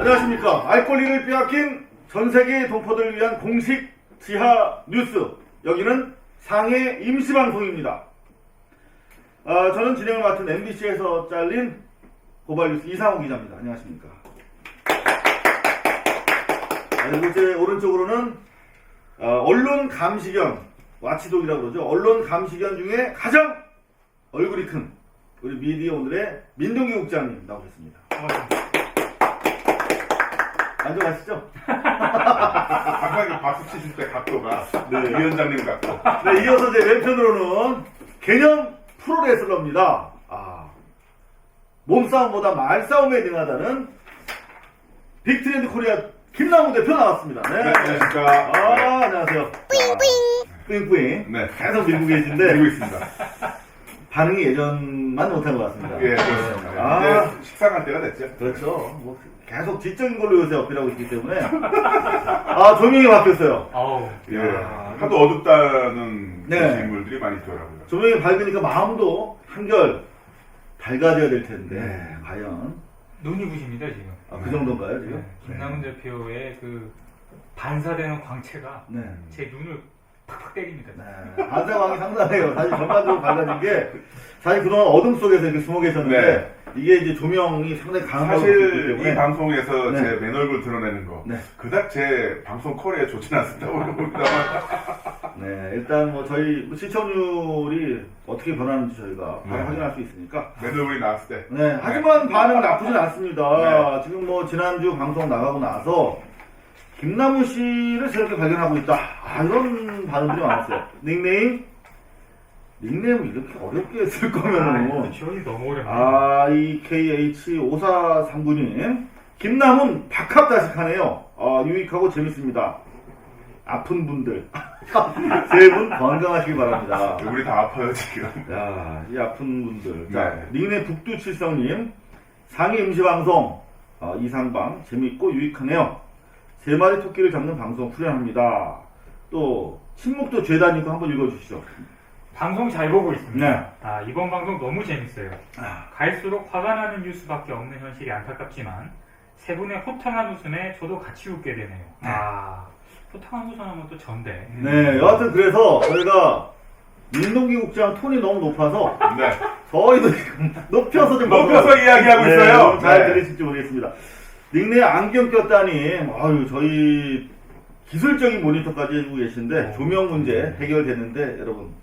안녕하십니까. 알 권리를 빼앗긴 전세계 동포들을 위한 공식 지하 뉴스. 여기는 상해 임시방송입니다. 저는 진행을 맡은 MBC에서 잘린 고발뉴스 이상호 기자입니다. 안녕하십니까. 그리고 제 오른쪽으로는 언론 감시견, 와치독이라고 그러죠. 언론 감시견 중에 가장 얼굴이 큰 우리 미디어 오늘의 민동기 국장님 나오셨습니다. 앉아가시죠. 항상 박수 치실 때 각도가 위원장님 각도. 네, 이어서 제 왼편으로는 개념 프로레슬러입니다. 몸싸움보다 말싸움에 능하다는 빅트렌드 코리아 김남훈 대표 나왔습니다. 네. 네, 안녕하십니까. 안녕하세요. 뿌잉뿌잉. 네. 계속 밀고 계신데 드리고 있습니다. 반응이 예전만 못한 것 같습니다. 예, 그렇습니다. 이제 식상할 때가 됐죠. 그렇죠. 뭐 계속 지적인 걸로 요새 어필하고 있기 때문에 조명이 바뀌었어요. 예, 하도 어둡다는 네. 인물들이 많이 있더라고요. 조명이 밝으니까 마음도 한결 밝아져야 될 텐데 네. 과연 눈이 부십니다 지금. 그 정도인가요 지금? 네. 김남훈 대표의 그 반사되는 광채가 네. 제 눈을 팍팍 때립니다. 네. 반사광이 상당해요. 사실 전반적으로 밝아진 게 사실 그동안 어둠 속에서 이렇게 숨어 계셨는데 네. 이게 이제 조명이 상당히 강한 거기 사실 때문에 이 방송에서 네. 제 맨 얼굴 드러내는 거 네. 그닥 제 방송 커리어에 좋지는 않습니다. 봅니다만. 네, 일단 뭐 저희 시청률이 어떻게 변하는지 저희가 바로 네. 확인할 수 있으니까. 맨 얼굴이 나왔을 때. 네, 하지만 반응 나쁘진 않습니다. 네. 지금 뭐 지난주 방송 나가고 나서 김남훈 씨를 새롭게 발견하고 있다. 이런 반응들이 많았어요. 닉네임을 이렇게 어렵게 쓸 거면은 지원이 너무 어렵네요. EKH5439님 김남훈 박합다식하네요. 유익하고 재밌습니다. 아픈 분들 세 분 건강하시기 바랍니다. 우리 다 아파요 지금. 야, 이 아픈 분들. 네. 자, 닉네임 북두칠성님 상해 임시방송 이상방 재밌고 유익하네요. 세 마리 토끼를 잡는 방송 출연합니다. 또 침묵도 죄다니고 한번 읽어주시죠. 방송 잘 보고 있습니다. 네. 이번 방송 너무 재밌어요. 갈수록 화가 나는 뉴스밖에 없는 현실이 안타깝지만 세 분의 호탕한 웃음에 저도 같이 웃게 되네요. 호탕한 웃음 하면 또 전데. 네, 여하튼 그래서 저희가 민동기 국장 톤이 너무 높아서 네. 저희도 지금 높여서 좀 높여서 이야기하고 네, 있어요. 잘 네. 들으실지 모르겠습니다. 닉네임 안경 꼈다니 저희 기술적인 모니터까지 해주고 계신데 조명 문제 해결됐는데 여러분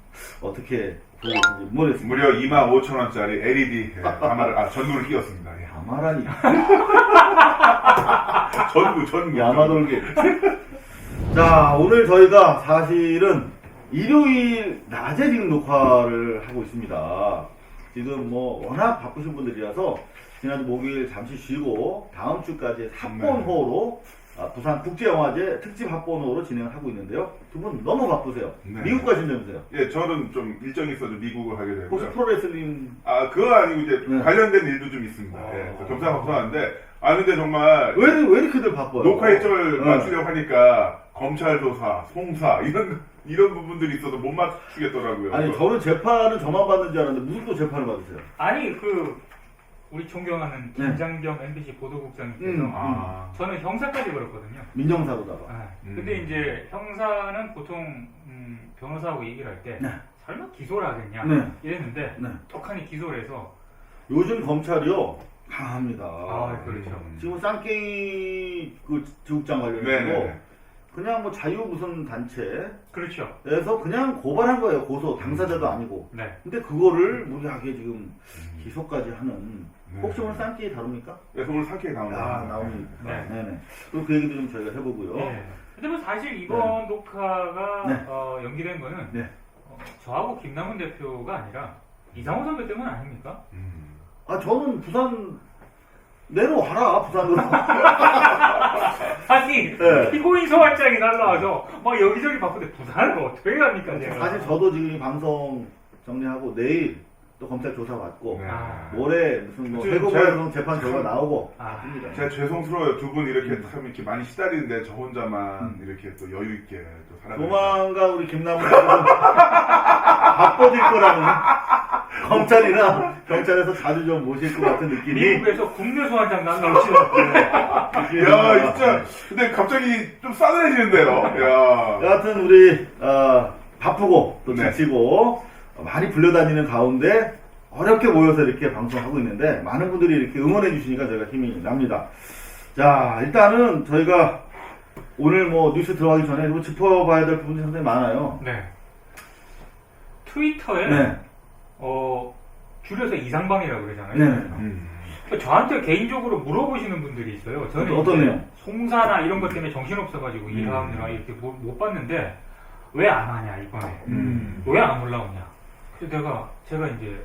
어떻게 보고 계신지 모르겠습니다. 무려 25,000원짜리 LED 가마를 전구를 끼웠습니다. 예. 가마라니 전구. 야마돌게. 자, 오늘 저희가 사실은 일요일 낮에 지금 녹화를 하고 있습니다. 지금 뭐 워낙 바쁘신 분들이라서 지난주 목요일 잠시 쉬고 다음 주까지 합본호로 부산 국제영화제 특집 합본호로 진행을 하고 있는데요. 두 분 너무 바쁘세요. 네. 미국 가신다면서요? 예, 저는 좀 일정이 있어서 미국을 가게 되고요. 혹시 프로레슬링 그거 아니고 이제 네. 관련된 일도 좀 있습니다. 예, 겸사겸사한데 근데 정말 왜 이렇게들 바빠요? 녹화 일정을 네. 맞추려고 하니까 검찰 조사, 송사 이런 부분들이 있어서 못 맞추겠더라고요. 아니 저는 재판은 저만 받는 줄 알았는데 무슨 또 재판을 받으세요? 아니 우리 존경하는 김장겸 MBC 보도국장님께서 저는 형사까지 걸었거든요. 민정사고다가. 근데 이제 형사는 보통 변호사하고 얘기를 할 때 네. 설마 기소를 하겠냐 네. 이랬는데 네. 떡하니 기소를 해서 요즘 검찰이요 강합니다. 그렇죠. 지금 쌍둥이 그 지국장 관련해서 네네. 그냥 뭐 자유 무슨 단체에서 그렇죠. 그냥 고발한 거예요. 고소 당사자도 아니고. 네. 근데 그거를 무리하게 지금 기소까지 하는. 네. 혹시 오늘 쌍둥이 다룹니까? 그래서 오늘 상쾌히 나옵니다. 나옵니다. 네. 네네. 그리고 그 얘기도 좀 저희가 해보고요. 네. 근데 뭐 사실 이번 녹화가 네. 연기된 거는 네. 저하고 김남훈 대표가 아니라 이상호 선배 때문 아닙니까? 저는 부산 내려와라 부산으로. 아니 네. 피고인 소환장이 날라와서 막 여기저기 바쁜데 부산을 어떻게 갑니까 제가? 사실 저도 지금 이 방송 정리하고 내일 또 검찰 조사 받고 네. 모레 무슨 뭐 지금 회고부에서 재판 결과 나오고 합니다. 제가 죄송스러워요. 두 분 이렇게 참 이렇게 많이 시달리는데 저 혼자만 이렇게 또 여유 있게 또 살아가는. 조만간 우리 김남훈 씨는 바빠질 거라는 검찰이나 경찰에서 자주 좀 모실 것 같은 느낌이. 미국에서 국내 소환장 난 나오시더라고요. 야, 진짜. 근데 갑자기 좀 싸늘해지는데요. 야. 여하튼 우리 바쁘고 또 네. 지치고 많이 불려다니는 가운데 어렵게 모여서 이렇게 방송하고 있는데 많은 분들이 이렇게 응원해 주시니까 저희가 힘이 납니다. 자, 일단은 저희가 오늘 뭐 뉴스 들어가기 전에 뭐 짚어봐야 될 부분이 상당히 많아요. 네. 트위터에 네. 줄여서 이상방이라고 그러잖아요. 네. 저한테 개인적으로 물어보시는 분들이 있어요. 저는 어떤 이제 내용? 송사나 이런 것 때문에 정신없어가지고 일하느라 이렇게 못 봤는데 왜 안 하냐 이번에 왜 안 올라오냐. 그래서 제가 이제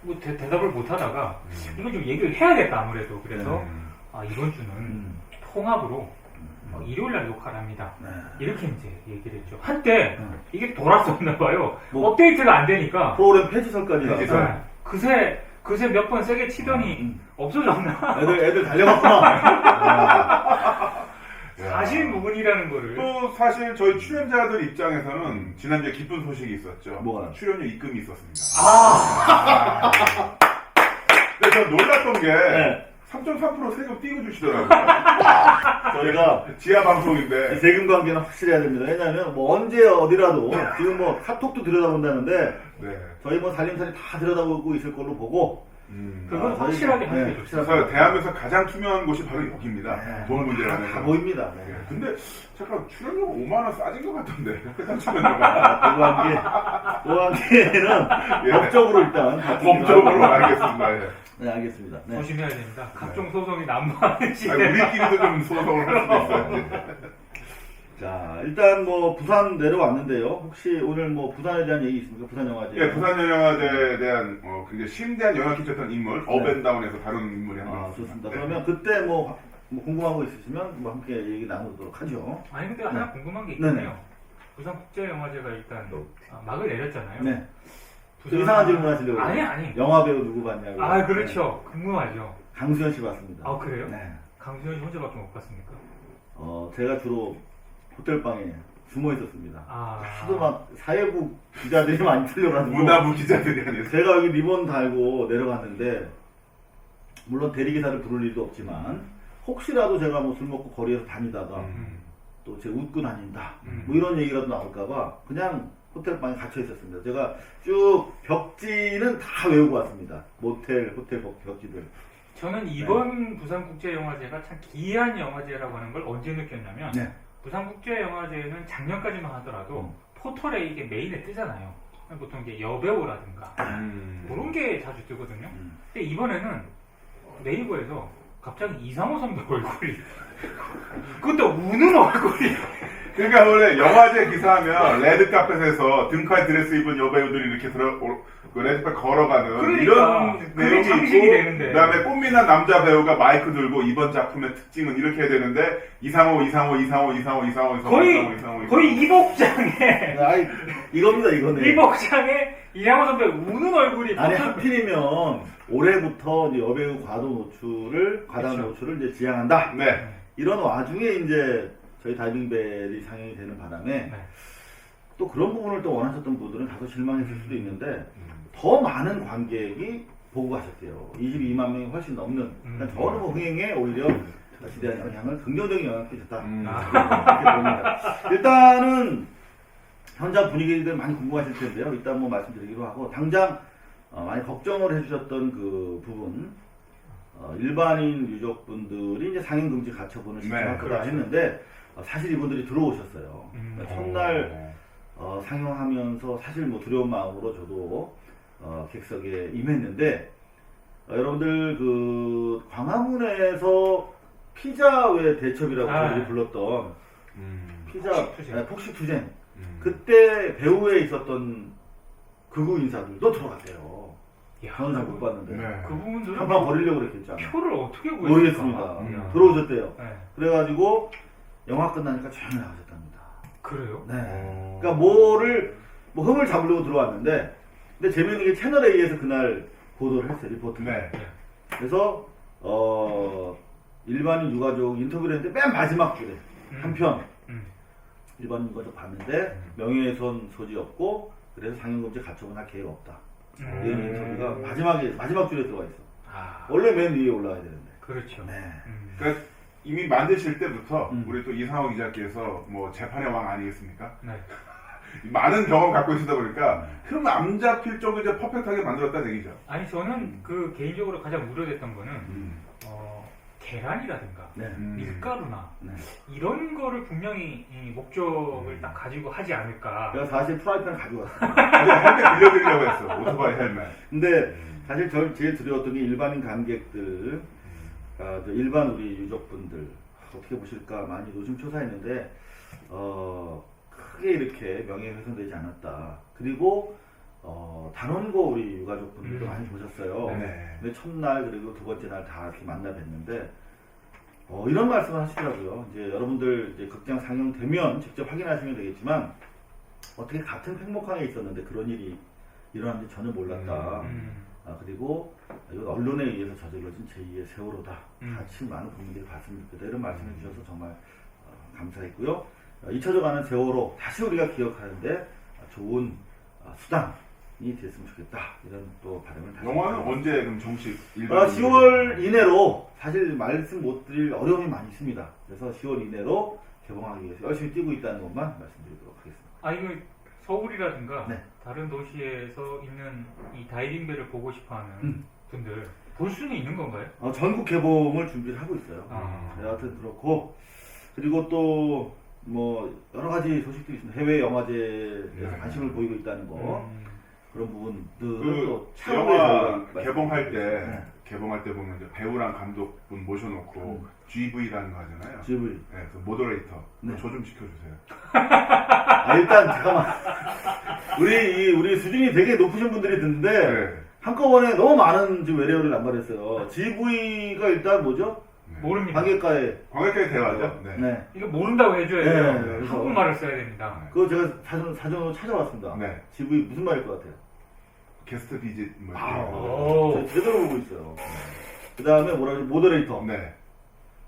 뭐 대답을 못 하다가 이건 좀 얘기를 해야겠다 아무래도. 그래서 이번 주는 통합으로 일요일날 녹화를 합니다. 네. 이렇게 이제 얘기를 했죠. 한때 이게 돌았었나 봐요. 뭐, 업데이트가 안 되니까 프로그램 폐지설까지 폐지설. 나와서 그새 몇 번 세게 치더니 없어졌나? 애들 달려갔구나. 사실 무근이라는 거를. 또 사실 저희 출연자들 입장에서는 지난주에 기쁜 소식이 있었죠. 뭐가? 출연료 입금이 있었습니다. 아, 근데 저 놀랐던 게 네. 3.3% 세금 띄워주시더라고요. 저희가 지하 방송인데. 세금 관계는 확실해야 됩니다. 왜냐하면 뭐 언제 어디라도 지금 뭐 카톡도 들여다본다는데 네. 저희 뭐 살림살이 다 들여다보고 있을 걸로 보고 그건 저희- 확실하게 하는 게 네, 좋습니다. 그래서 대한민국에서 가장 투명한 곳이 바로 여기입니다. 네. 돈 문제를 다 하면서. 보입니다. 네. 네. 근데 잠깐 출연료가 5만 원 싸진 것 같던데. 회사 출연료가. 그 관계는 예. 법적으로 일단 법적으로 알겠습니다. 예. 네, 알겠습니다. 네. 조심해야 됩니다. 각종 소송이 난무하는지. 아니, 우리끼리도 좀 소송을 할 수도 있어요. 자, 일단 뭐 부산 내려왔는데요. 혹시 오늘 뭐 부산에 대한 얘기 있습니까? 부산 영화제. 예, 부산 영화제에 대한 굉장히 심대한 영향을 끼쳤던 인물, 업앤다운에서 다룬 인물이 한 명 아, 있습니다. 좋습니다. 네. 그러면 그때 뭐 궁금한 거 있으시면 뭐 함께 얘기 나누도록 하죠. 아니 근데 하나 네. 궁금한 게 네네. 있거든요. 부산국제영화제가 일단 막을 내렸잖아요. 네. 부산- 이상한 질문 하시려고. 아니. 영화 배우 누구 봤냐고. 아 그렇죠. 궁금하죠. 네. 강수현 씨 봤습니다. 아 그래요? 네. 강수현 씨 혼자밖에 못 봤습니까? 제가 주로 호텔방에 숨어 있었습니다. 아 하도 막 사회부 기자들이 많이 풀려가지고. 문화부 기자들이 아니라. 제가 여기 리본 달고 내려갔는데, 물론 대리기사를 부를 일도 없지만, 혹시라도 제가 뭐 술 먹고 거리에서 다니다가, 또 제 웃고 다닌다. 뭐 이런 얘기라도 나올까봐, 그냥 호텔방에 갇혀 있었습니다. 제가 쭉 벽지는 다 외우고 왔습니다. 모텔, 호텔 벽지들. 저는 이번 부산국제영화제가 참 기이한 영화제라고 하는 걸 언제 느꼈냐면 네. 부산국제영화제는 작년까지만 하더라도 포털에 이게 메인에 뜨잖아요. 보통 이제 여배우라든가 그런 게 자주 뜨거든요. 근데 이번에는 네이버에서 갑자기 이상호 선배 얼굴이 그것도 우는 얼굴이 그러니까 원래 영화제 기사하면 레드카펫에서 등칼 드레스 입은 여배우들이 이렇게 그 레드카펫 걸어가는 그러니까, 이런 그게 내용이 상식이 있고 되는데. 그다음에 꽃미남 남자 배우가 마이크 들고 이번 작품의 특징은 이렇게 해야 되는데 이상호 거의 이복장에 아이, 이겁니다, 이거는. 이복장에 이상호 선배 우는 얼굴이 아니, 포털- 하필이면 올해부터 이제 여배우 과다 그렇죠. 노출을 이제 지향한다. 네. 이런 와중에 이제 저희 다이빙벨이 상영이 되는 바람에 네. 또 그런 부분을 또 원하셨던 분들은 다소 실망했을 수도 있는데 더 많은 관객이 보고 가셨대요. 22만 명이 훨씬 넘는. 그러니까 저는 뭐 흥행에 오히려 지대한 영향을, 긍정적인 영향을 끼쳤다. 이렇게 봅니다. 일단은 현장 분위기들 많이 궁금하실 텐데요. 일단 뭐 말씀드리기로 하고, 당장 많이 걱정을 해주셨던 그 부분, 일반인 유족분들이 이제 상영금지 가처분을 신청할 거다 그렇죠. 했는데, 사실 이분들이 들어오셨어요. 그러니까 첫날 상영하면서 사실 뭐 두려운 마음으로 저도 객석에 임했는데, 여러분들 그 광화문에서 피자 왜 대첩이라고 저희들이 불렀던 피자 폭식투쟁 그때 배우에 있었던 극우 인사들도 들어갔대요. 야, 저는 잘 못 봤는데 네. 그 부분들은 한판 버리려고 그랬겠죠. 표를 어떻게 구했을까? 모르겠습니다. 들어오셨대요. 네. 그래가지고 영화 끝나니까 조용히 나가셨답니다. 그래요? 네. 그러니까 뭐를 뭐 흥을 잡으려고 들어왔는데, 근데 재밌는 게 채널 A에서 그날 보도를 했어요, 리포트. 네. 그래서 일반인 유가족 인터뷰를 했는데 맨 마지막 줄에 한 편 일반인 유가족 봤는데 명예훼손 소지 없고 그래서 상영금지 가처분할 계획 없다. 이런 인터뷰가 마지막 줄에 들어가 있어. 아, 원래 맨 위에 올라와야 되는데. 그렇죠. 네. 그러니까 이미 만드실 때부터 음. 우리 또 이상호 기자께서 뭐 재판의 왕 아니겠습니까? 네. 많은 경험 갖고 있다 보니까 흐름 안 잡힐 쪽을 이제 퍼펙트하게 만들었다는 얘기죠. 아니 저는 그 개인적으로 가장 우려됐던 거는 음. 계란이라든가 네. 밀가루나 네. 이런 거를 분명히 이 목적을 딱 가지고 하지 않을까. 내가 사실 프라이팬을 가지고 왔어요. 헬멧 빌려드리려고 했어. 오토바이 헬멧. 근데 사실 저 제일 두려웠던 게 일반인 관객들, 저 일반 우리 유족분들 어떻게 보실까 많이 노심초사했는데 크게 이렇게 명예훼손되지 않았다. 그리고 단원고 우리 유가족분들도 많이 보셨어요. 네. 근데 첫날 그리고 두 번째 날 다 이렇게 만나 뵀는데 이런 말씀을 하시더라고요. 이제 여러분들 이제 극장 상영되면 직접 확인하시면 되겠지만 어떻게 같은 팽목항에 있었는데 그런 일이 일어났는지 전혀 몰랐다. 그리고 이건 언론에 의해서 저질러진 제2의 세월호다. 같이 많은 국민들이 봤으면 좋겠다. 이런 말씀해 주셔서 정말 감사했고요. 잊혀져가는 세월호 다시 우리가 기억하는데 좋은 수단이 됐으면 좋겠다. 이런 또 바람을 다시 영화는 드립니다. 언제 그럼 정식 일반 10월 이내로 사실 말씀 못 드릴 어려움이 많이 있습니다. 그래서 10월 이내로 개봉하기 위해서 열심히 뛰고 있다는 것만 말씀드리도록 하겠습니다. 아 이거 서울이라든가 네. 다른 도시에서 있는 이 다이빙배를 보고 싶어하는 분들 볼 수는 있는 건가요? 전국 개봉을 준비를 하고 있어요. 아. 여하튼 그렇고 그리고 또 뭐 여러 가지 소식도 있습니다. 해외 영화제에서 관심을 보이고 있다는 거 그런 부분들을 또 그 차후에 영화 저희가 개봉할 때 네. 개봉할 때 보면 이제 배우랑 감독분 모셔놓고 GV라는 거 하잖아요. GV. 네, 그 모더레이터 네. 저 좀 시켜주세요. 일단 잠깐만 우리 수준이 되게 높으신 분들이 듣는데 네. 한꺼번에 너무 많은 지금 외래어를 남발했어요. GV가 일단 뭐죠? 모릅니다. 관객과의 광역계 대화죠. 네. 네. 이거 모른다고 해줘야 네, 돼요. 그래서- 한국말을 써야 됩니다. 그거 제가 사전으로 찾아봤습니다. 네. GV 무슨 말일 것 같아요? 게스트 비짓 뭐 오. 저 제대로 보고 있어요. 그 다음에 뭐라 그러지? 모더레이터. 네.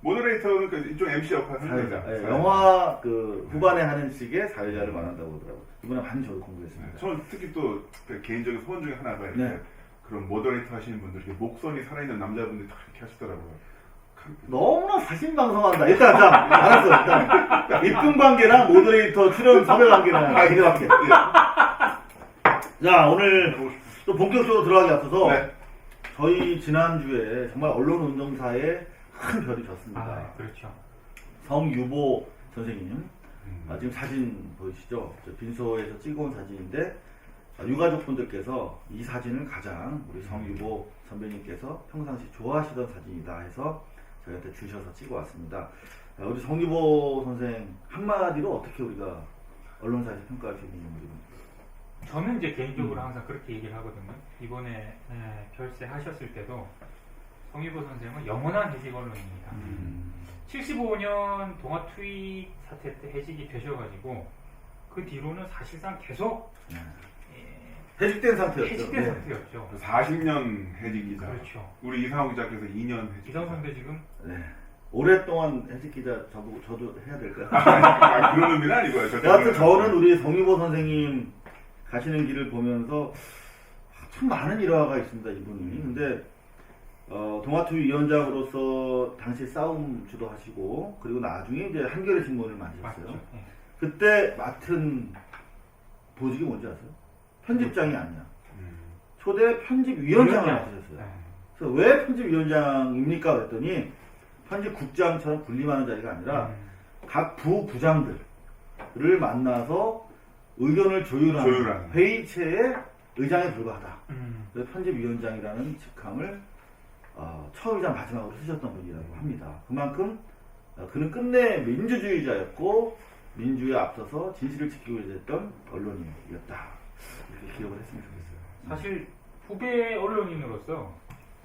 모더레이터는 그 이쪽 MC 역할 하는 사회자. 거죠. 네, 영화 그 후반에 하는 식의 사회자를 말한다고 하더라고요. 이번에 많이 저도 공부했습니다. 저는 특히 또그 개인적인 소원 중에 하나가 이렇게 네. 그런 모더레이터 하시는 분들, 이렇게 목선이 살아있는 남자분들이 다 이렇게 하시더라고요. 너무나 사신방송한다. 일단 알았어. 일단 입금 관계랑 모더레이터 출연 섭외 관계는 기대할게. 자 오늘 또 본격적으로 들어가기 앞서서 네. 저희 지난주에 정말 언론 운동사에 큰 별이 졌습니다. 아, 그렇죠. 성유보 선생님 지금 사진 보이시죠? 저 빈소에서 찍어온 사진인데 유가족분들께서 이 사진을 가장 우리 성유보 선배님께서 평상시 좋아하시던 사진이다 해서 저희한테 주셔서 찍어 왔습니다. 우리 성유보 선생 한마디로 어떻게 우리가 언론사에서 평가할 수 있는 인물입니까? 저는 이제 개인적으로 항상 그렇게 얘기를 하거든요. 이번에 결세하셨을 때도 성유보 선생은 영원한 해직 언론입니다. 75년 동아 투입 사태 때 해직이 되셔가지고 그 뒤로는 사실상 계속 해직된 상태였죠. 해직된 네. 상태였죠. 40년 해직 기자. 그렇죠. 우리 이상호 기자께서 2년 해직. 이상 선배 지금 네. 오랫동안 해직 기자 저도 해야 될까요? 그런 의미는 아니고요. 여하튼 저는 우리 성유보 선생님 가시는 길을 보면서 참 많은 일화가 있습니다, 이분이. 근데 동아투 위원장으로서 당시 싸움 주도하시고 그리고 나중에 이제 한겨레 신문을 만드셨어요. 맞죠. 예. 그때 맡은 보직이 뭔지 아세요? 편집장이 아니야. 초대 편집위원장을 맡으셨어요. 네. 그래서 왜 편집위원장입니까? 그랬더니 편집국장처럼 군림하는 자리가 아니라 각 부부장들을 만나서 의견을 조율하는 회의체의 의장에 불과하다. 그래서 편집위원장이라는 직함을 처음이자 마지막으로 쓰셨던 분이라고 합니다. 그만큼 그는 끝내 민주주의자였고 민주에 앞서서 진실을 지키고 있었던 언론인이었다. 이렇게 기억을 했으면 좋겠어요. 사실 후배 언론인으로서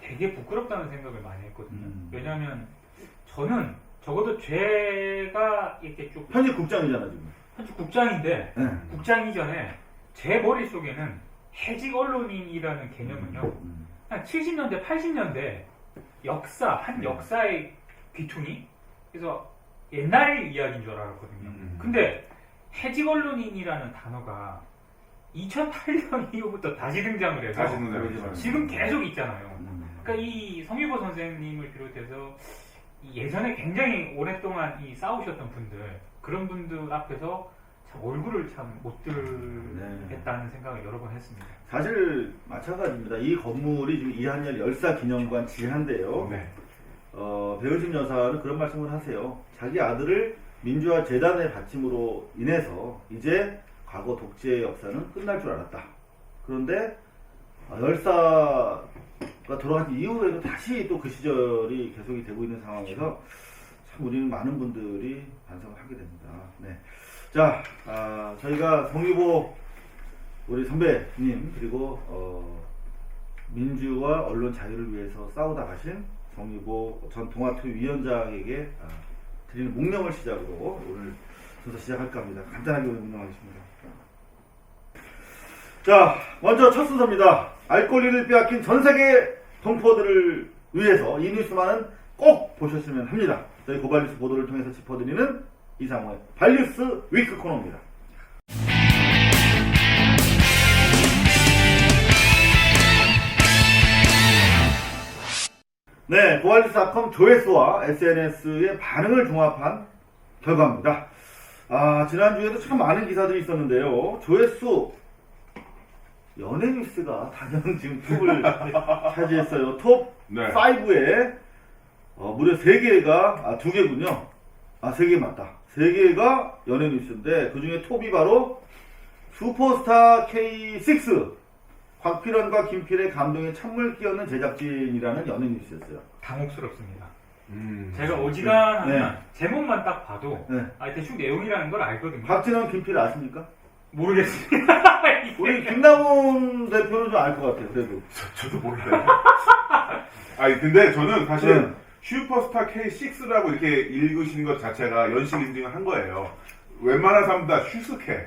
되게 부끄럽다는 생각을 많이 했거든요. 왜냐하면 저는 적어도 제가 이렇게 쭉 편집국장이잖아 지금. 편집국장인데 네. 국장 이전에 제 머릿속에는 해직 언론인이라는 개념은요 한 70년대 80년대 한 역사의 귀퉁이 그래서 옛날 이야기인 줄 알았거든요. 근데 해직 언론인이라는 단어가 2008년 이후부터 다시 등장을 해서 다시 등장했죠. 지금 계속 있잖아요. 음. 그러니까 이 성유보 선생님을 비롯해서 이 예전에 굉장히 오랫동안 이 싸우셨던 분들, 그런 분들 앞에서 참 얼굴을 참 못 들겠다는 생각을 여러 번 했습니다. 사실 마찬가지입니다. 이 건물이 지금 이한열 열사기념관 지한데요. 네. 배은심 여사는 그런 말씀을 하세요. 자기 아들을 민주화 재단의 바침으로 인해서 이제 과거 독재의 역사는 끝날 줄 알았다. 그런데 열사가 돌아가신 이후에도 다시 또 그 시절이 계속이 되고 있는 상황에서 참 우리는 많은 분들이 반성을 하게 됩니다. 네. 자, 저희가 성유보 우리 선배님 그리고 민주와 언론 자유를 위해서 싸우다 가신 성유보 전 동아투 위원장에게 드리는 묵념을 시작으로 오늘 순서 시작할까 합니다. 간단하게 오늘 묵념하겠습니다. 자, 먼저 첫 순서입니다. 알 권리를 빼앗긴 전 세계 동포들을 위해서 이 뉴스만은 꼭 보셨으면 합니다. 저희 고발뉴스 보도를 통해서 짚어드리는 이상호의 발뉴스 위크 코너입니다. 네, 고발뉴스닷컴 조회수와 SNS의 반응을 종합한 결과입니다. 지난주에도 참 많은 기사들이 있었는데요. 조회수 연예뉴스가 단연 지금 톱을 차지했어요. 톱 네. 5에 무려 3개가 2개군요. 3개 맞다. 3개가 연예뉴스인데 그 중에 톱이 바로 슈퍼스타 K6 곽필원과 김필의 감동에 찬물 끼얹는 제작진이라는 연예뉴스였어요. 당혹스럽습니다. 음. 제가 어지간하면 네. 제목만 딱 봐도 네. 대충 내용이라는 걸 알거든요. 곽진원, 김필 아십니까? 모르겠습니다. 우리 김남훈 대표는 좀 알 것 같아요. 그래도. 저도 몰라요. 아니 근데 저는 사실 네. 슈퍼스타 K6라고 이렇게 읽으신 것 자체가 연식 인증을 한 거예요. 웬만한 사람 다 슈스케.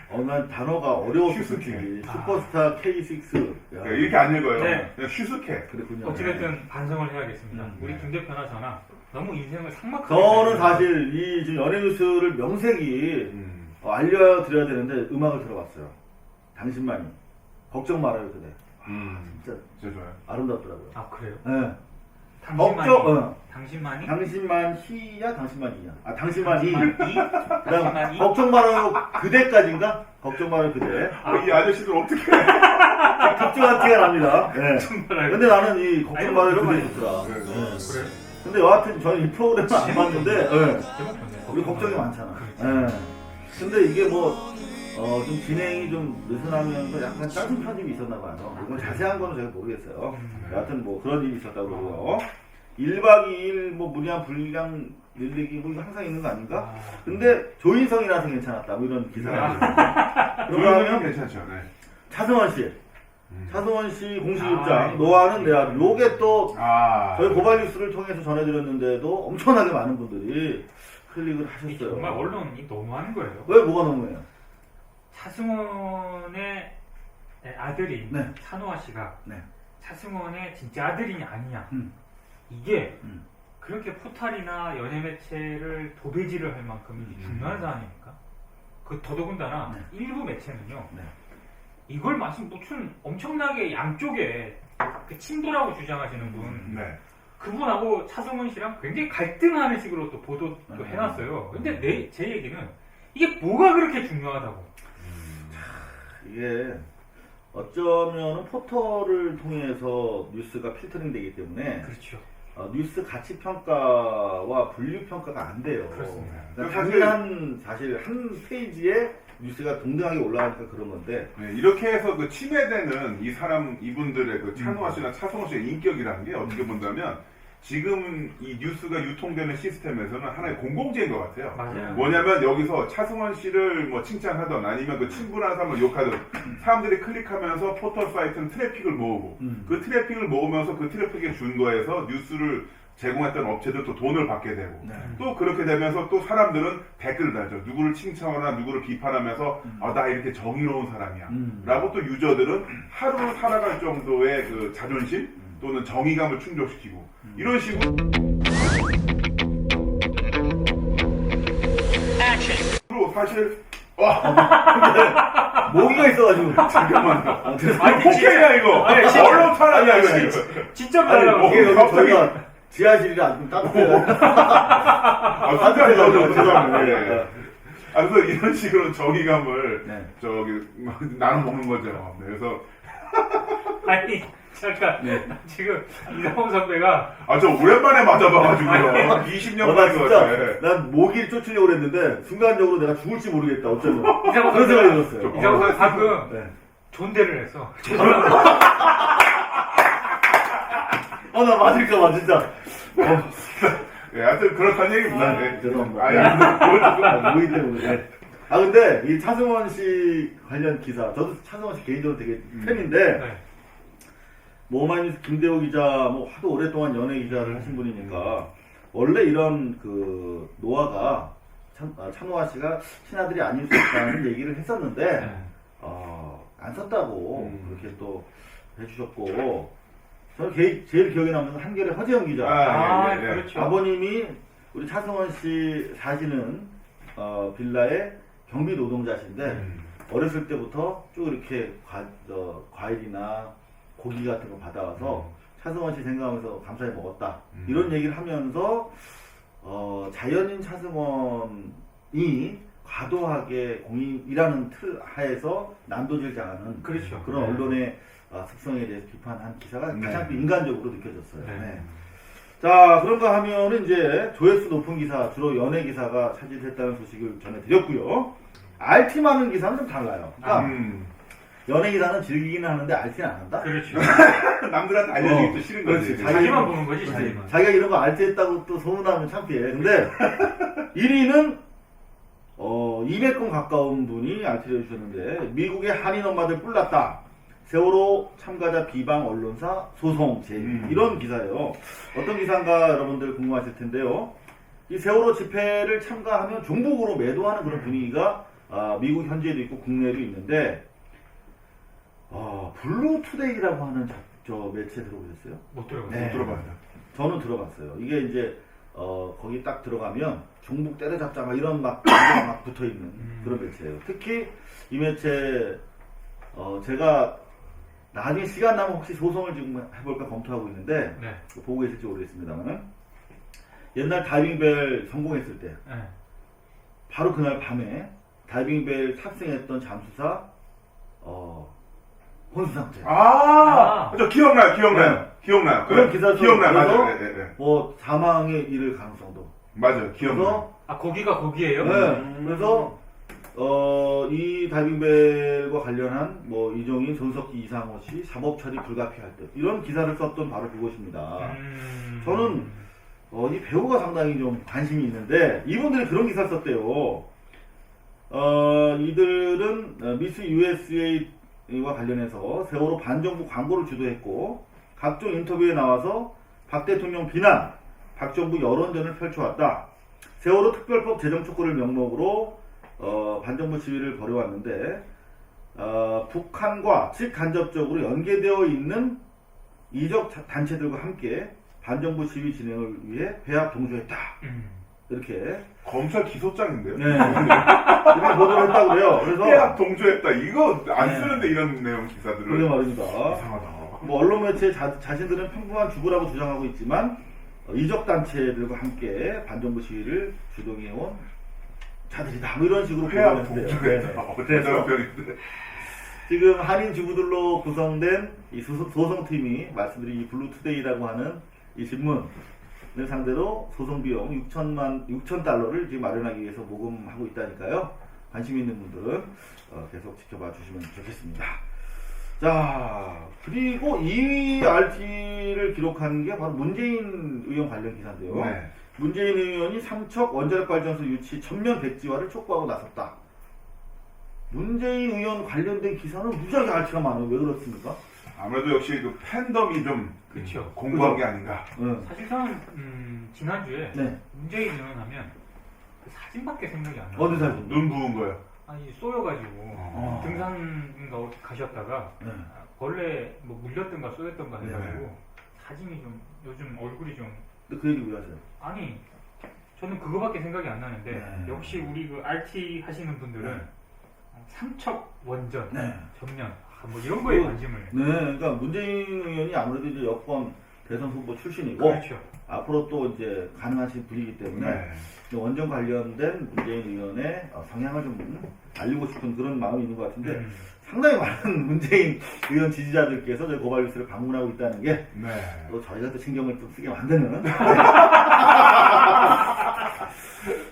난 단어가 어려워서 슈스케. 그렇지. 슈퍼스타 K6. 야, 이렇게 안 읽어요. 네. 그냥 슈스케. 그랬군요. 어찌됐든 반성을 해야겠습니다. 우리 네. 김 대표나 저나 너무 인생을 삭막하게 저는 살고 사실 이 지금 연예뉴스를 명색이 음. 알려드려야 되는데 음악을 들어봤어요. 당신만이. 걱정 말아요, 그대. 진짜 진짜 좋아요. 아름답더라고요. 아 그래요? 네. 당신만이 당신만이 당신만 희야, 당신만 이야. 당신만이. 당신만이 그다음 걱정 말아요, 그대까지인가? 걱정 말아요, 그대. 이 아저씨들 어떻게 걱정한 티가 납니다. 네. 정말 근데 나는 이 걱정 말아요, 들어봐요. 그대 좋더라. 네. 그래? 근데 여하튼 저는 이 프로그램을 안 봤는데, 네. 제목 좋네. 우리 걱정이 많잖아. 그렇지. 네. 근데 이게 좀 진행이 좀 느슨하면서 약간 짧은 편집이 있었나 봐요. 이건 자세한 거는 제가 모르겠어요. 여하튼 그런 일이 있었다고 그러고요. 1박 2일 무리한 분량 늘리기 이거 항상 있는 거 아닌가? 근데 조인성이라서 괜찮았다. 이런 기사가 있어요. 그러고 그러면 하면 괜찮죠. 네. 차승원 씨. 차승원 씨 공식 입장. 네. 노아는 내 아들. 요게 또 아. 저희 고발뉴스를 통해서 전해드렸는데도 엄청나게 많은 분들이 클릭을 하셨어요. 정말 언론이 너무하는 거예요. 왜 뭐가 너무해요? 차승원의 아들인 네. 찬호아 씨가 네. 차승원의 진짜 아들이냐 아니냐 음. 이게 음. 그렇게 포탈이나 연예 매체를 도배질을 할 만큼 중요한 사안입니까? 그 더더군다나 네. 일부 매체는요 네. 이걸 무슨 엄청나게 양쪽에 그 친부라고 주장하시는 분 네. 그분하고 차승원 씨랑 굉장히 갈등하는 식으로 또 보도도 해놨어요. 근데 제 얘기는 이게 뭐가 그렇게 중요하다고? 이게 어쩌면 포털을 통해서 뉴스가 필터링 되기 때문에 그렇죠. 뉴스 가치 평가와 분류 평가가 안 돼요. 그렇습니다. 그러니까 사실 한 페이지에 뉴스가 동등하게 올라가니까 그런 건데. 네, 이렇게 해서 그 침해되는 이분들의 그 찬호아 씨나 차승원 씨의 인격이라는 게 어떻게 본다면 지금 이 뉴스가 유통되는 시스템에서는 하나의 공공재인 것 같아요. 맞아요. 뭐냐면 여기서 차승원 씨를 칭찬하던 아니면 그 친분한 사람을 욕하던 사람들이 클릭하면서 포털 사이트는 트래픽을 모으고 그 트래픽을 모으면서 그 트래픽에 준 거에서 뉴스를 제공했던 업체들도 돈을 받게 되고 네. 또 그렇게 되면서 또 사람들은 댓글을 달죠. 누구를 칭찬하거나 누구를 비판하면서 나 이렇게 정의로운 사람이야 라고 또 유저들은 하루 살아갈 정도의 그 자존심 또는 정의감을 충족시키고 이런 식으로 사실 모기가 있어가지고. 잠깐만요. 죄송합니다. 아니, 폭행이야, 이거. 아니, 진짜. 언론 탄압이야, 아니, 이거. 진짜 아니, 미안하고. 이게 여기 갑자기. 저희가 지하실이라 좀 따뜻해가지고. 진짜 죄송합니다. 예. 그래서 이런 식으로 정의감을 네. 나눠 먹는 거죠. 네, 그래서 아니, 잠깐. 네. 지금 이상호 선배가 저 오랜만에 맞아봐가지고요. 20년 나 만인 것 진짜, 같아. 난 모기를 쫓으려고 그랬는데, 순간적으로 내가 죽을지 모르겠다, 어쩌면. 이상호 그런 생각이 선배가 들었어요. 이상호 선배 방금 네. 존대를 했어. 나 맞을까봐, 진짜. 네, 하여튼 그렇다는 얘기입니다. 네. 죄송합니다. 아니, 모기 때문에. 네. 근데, 이 차승원 씨 관련 기사, 저도 차승원 씨 개인적으로 되게 팬인데, 네. 오마이뉴스 김대호 기자, 뭐, 하도 오랫동안 연예 기자를 하신 분이니까, 원래 이런 그, 노아가, 찬호아 씨가 친아들이 아닐 수 있다는 얘기를 했었는데, 네. 안 썼다고, 그렇게 또 해주셨고, 저는 제일 기억에 남는 건 한겨레 허재영 기자. 아, 예, 예. 그렇죠. 아버님이 우리 차승원 씨 사시는 빌라의 경비 노동자신데 어렸을 때부터 쭉 이렇게 과일이나 고기 같은 거 받아와서 차승원 씨 생각하면서 감사히 먹었다. 이런 얘기를 하면서 자연인 차승원이 과도하게 공익이라는 틀 하에서 난도질당하는 그렇죠. 그런 네. 언론의 특성에 대해서 비판한 기사가 네. 가장 또 인간적으로 느껴졌어요. 네. 네. 자, 그런가 하면은 이제 조회수 높은 기사, 주로 연예 기사가 차지했다는 소식을 전해드렸고요. RT 많은 기사는 좀 달라요. 그러니까 연예 기사는 즐기기는 하는데 RT는 안 한다? 그렇죠. 남들한테 알려주기 또 싫은 거지. 그렇지. 자기만 보는 거지, 자기만. 자기가 이런 거 RT 했다고 또 소문나면 창피해. 근데 1위는 200건 가까운 분이 RT를 해주셨는데, 미국의 한인 엄마들 뿔났다. 세월호 참가자 비방 언론사 소송 제기. 이런 기사예요. 어떤 기사인가 여러분들 궁금하실 텐데요. 이 세월호 집회를 참가하면 종북으로 매도하는 그런 분위기가 미국 현지에도 있고 국내에도 있는데, 블루투데이라고 하는 저 매체 들어보셨어요? 못 들어봤어요. 네. 못 들어봤어요. 저는 들어봤어요. 이게 이제 거기 딱 들어가면 종북 때려잡자 막 이런 막 붙어 있는 그런 매체예요. 특히 이 매체 제가 나중에 시간 나면 혹시 소송을 지금 해볼까 검토하고 있는데 네. 보고 계실지 모르겠습니다만은 옛날 다이빙벨 성공했을 때 네. 바로 그날 밤에 다이빙벨 탑승했던 잠수사 혼수 상태. 저 기억나요. 기억나요. 그런 기사도 기억나요. 그래서 맞아요. 네, 네. 뭐 사망에 이를 가능성도. 맞아요. 기억나요. 그래서 고기가 고기예요? 그래서 이 다이빙벨과 관련한 뭐 이종인, 손석희, 이상호 씨 사법 처리 불가피할 듯 이런 기사를 썼던 바로 그것입니다. 저는 이 배우가 상당히 좀 관심이 있는데 이분들이 그런 기사를 썼대요. 이들은 미스 USA와 관련해서 세월호 반정부 광고를 주도했고 각종 인터뷰에 나와서 박 대통령 비난, 박 정부 여론전을 펼쳐왔다. 세월호 특별법 제정 촉구를 명목으로 반정부 시위를 벌여왔는데 북한과 직간접적으로 연계되어 있는 이적 단체들과 함께 반정부 시위 진행을 위해 배합 동조했다. 이렇게 검찰 기소장인데요. 네. 이렇게 보도를 했다고 그래요. 그래서 해약 동조했다. 이거 안 네. 쓰는데 이런 내용 기사들을. 그러게 말입니다. 이상하다. 뭐 언론 매체 자신들은 평범한 주부라고 주장하고 있지만 이적 단체들과 함께 반정부 시위를 주동해온 자들이다. 뭐 이런 식으로 해약 보도를 했대요. 동조했다. 네. 그래서 별인데. 지금 한인 주부들로 구성된 이 소송팀이 말씀드린 이 블루투데이라고 하는 이 신문을 상대로 소송 비용 6천 달러를 지금 마련하기 위해서 모금하고 있다니까요. 관심 있는 분들은 계속 지켜봐 주시면 좋겠습니다. 자, 그리고 2위 RT를 기록한 게 바로 문재인 의원 관련 기사인데요. 네. 문재인 의원이 삼척 원자력발전소 유치 전면 백지화를 촉구하고 나섰다. 문재인 의원 관련된 기사는 무지하게 RT가 많아요. 왜 그렇습니까? 아무래도 역시 그 팬덤이 좀 그렇죠. 공부한 게 아닌가. 사실상 지난주에 네. 문재인 의원 하면 그 사진밖에 생각이 안 나요. 어느 사진? 눈 부은 거예요. 아니 쏘여가지고 등산인가 어디 가셨다가 네. 벌레 뭐 물렸던가 쏘였던가 해가지고 네. 사진이 좀 요즘 얼굴이 좀 근데 그 얘기 왜 하세요? 아니 저는 그거밖에 생각이 안 나는데 네. 역시 우리 그 RT 하시는 분들은 삼척 원전, 네. 전면 뭐 이런 거에 관심을. 네, 그러니까 문재인 의원이 아무래도 이제 여권 대선 후보 출신이고 그렇죠. 앞으로 또 이제 가능하신 분이기 때문에 네. 원전 관련된 문재인 의원의 성향을 좀 알리고 싶은 그런 마음이 있는 것 같은데 상당히 많은 문재인 의원 지지자들께서 저희 고발뉴스를 방문하고 있다는 게 네. 또 저희가 또 신경을 좀 쓰게 만드는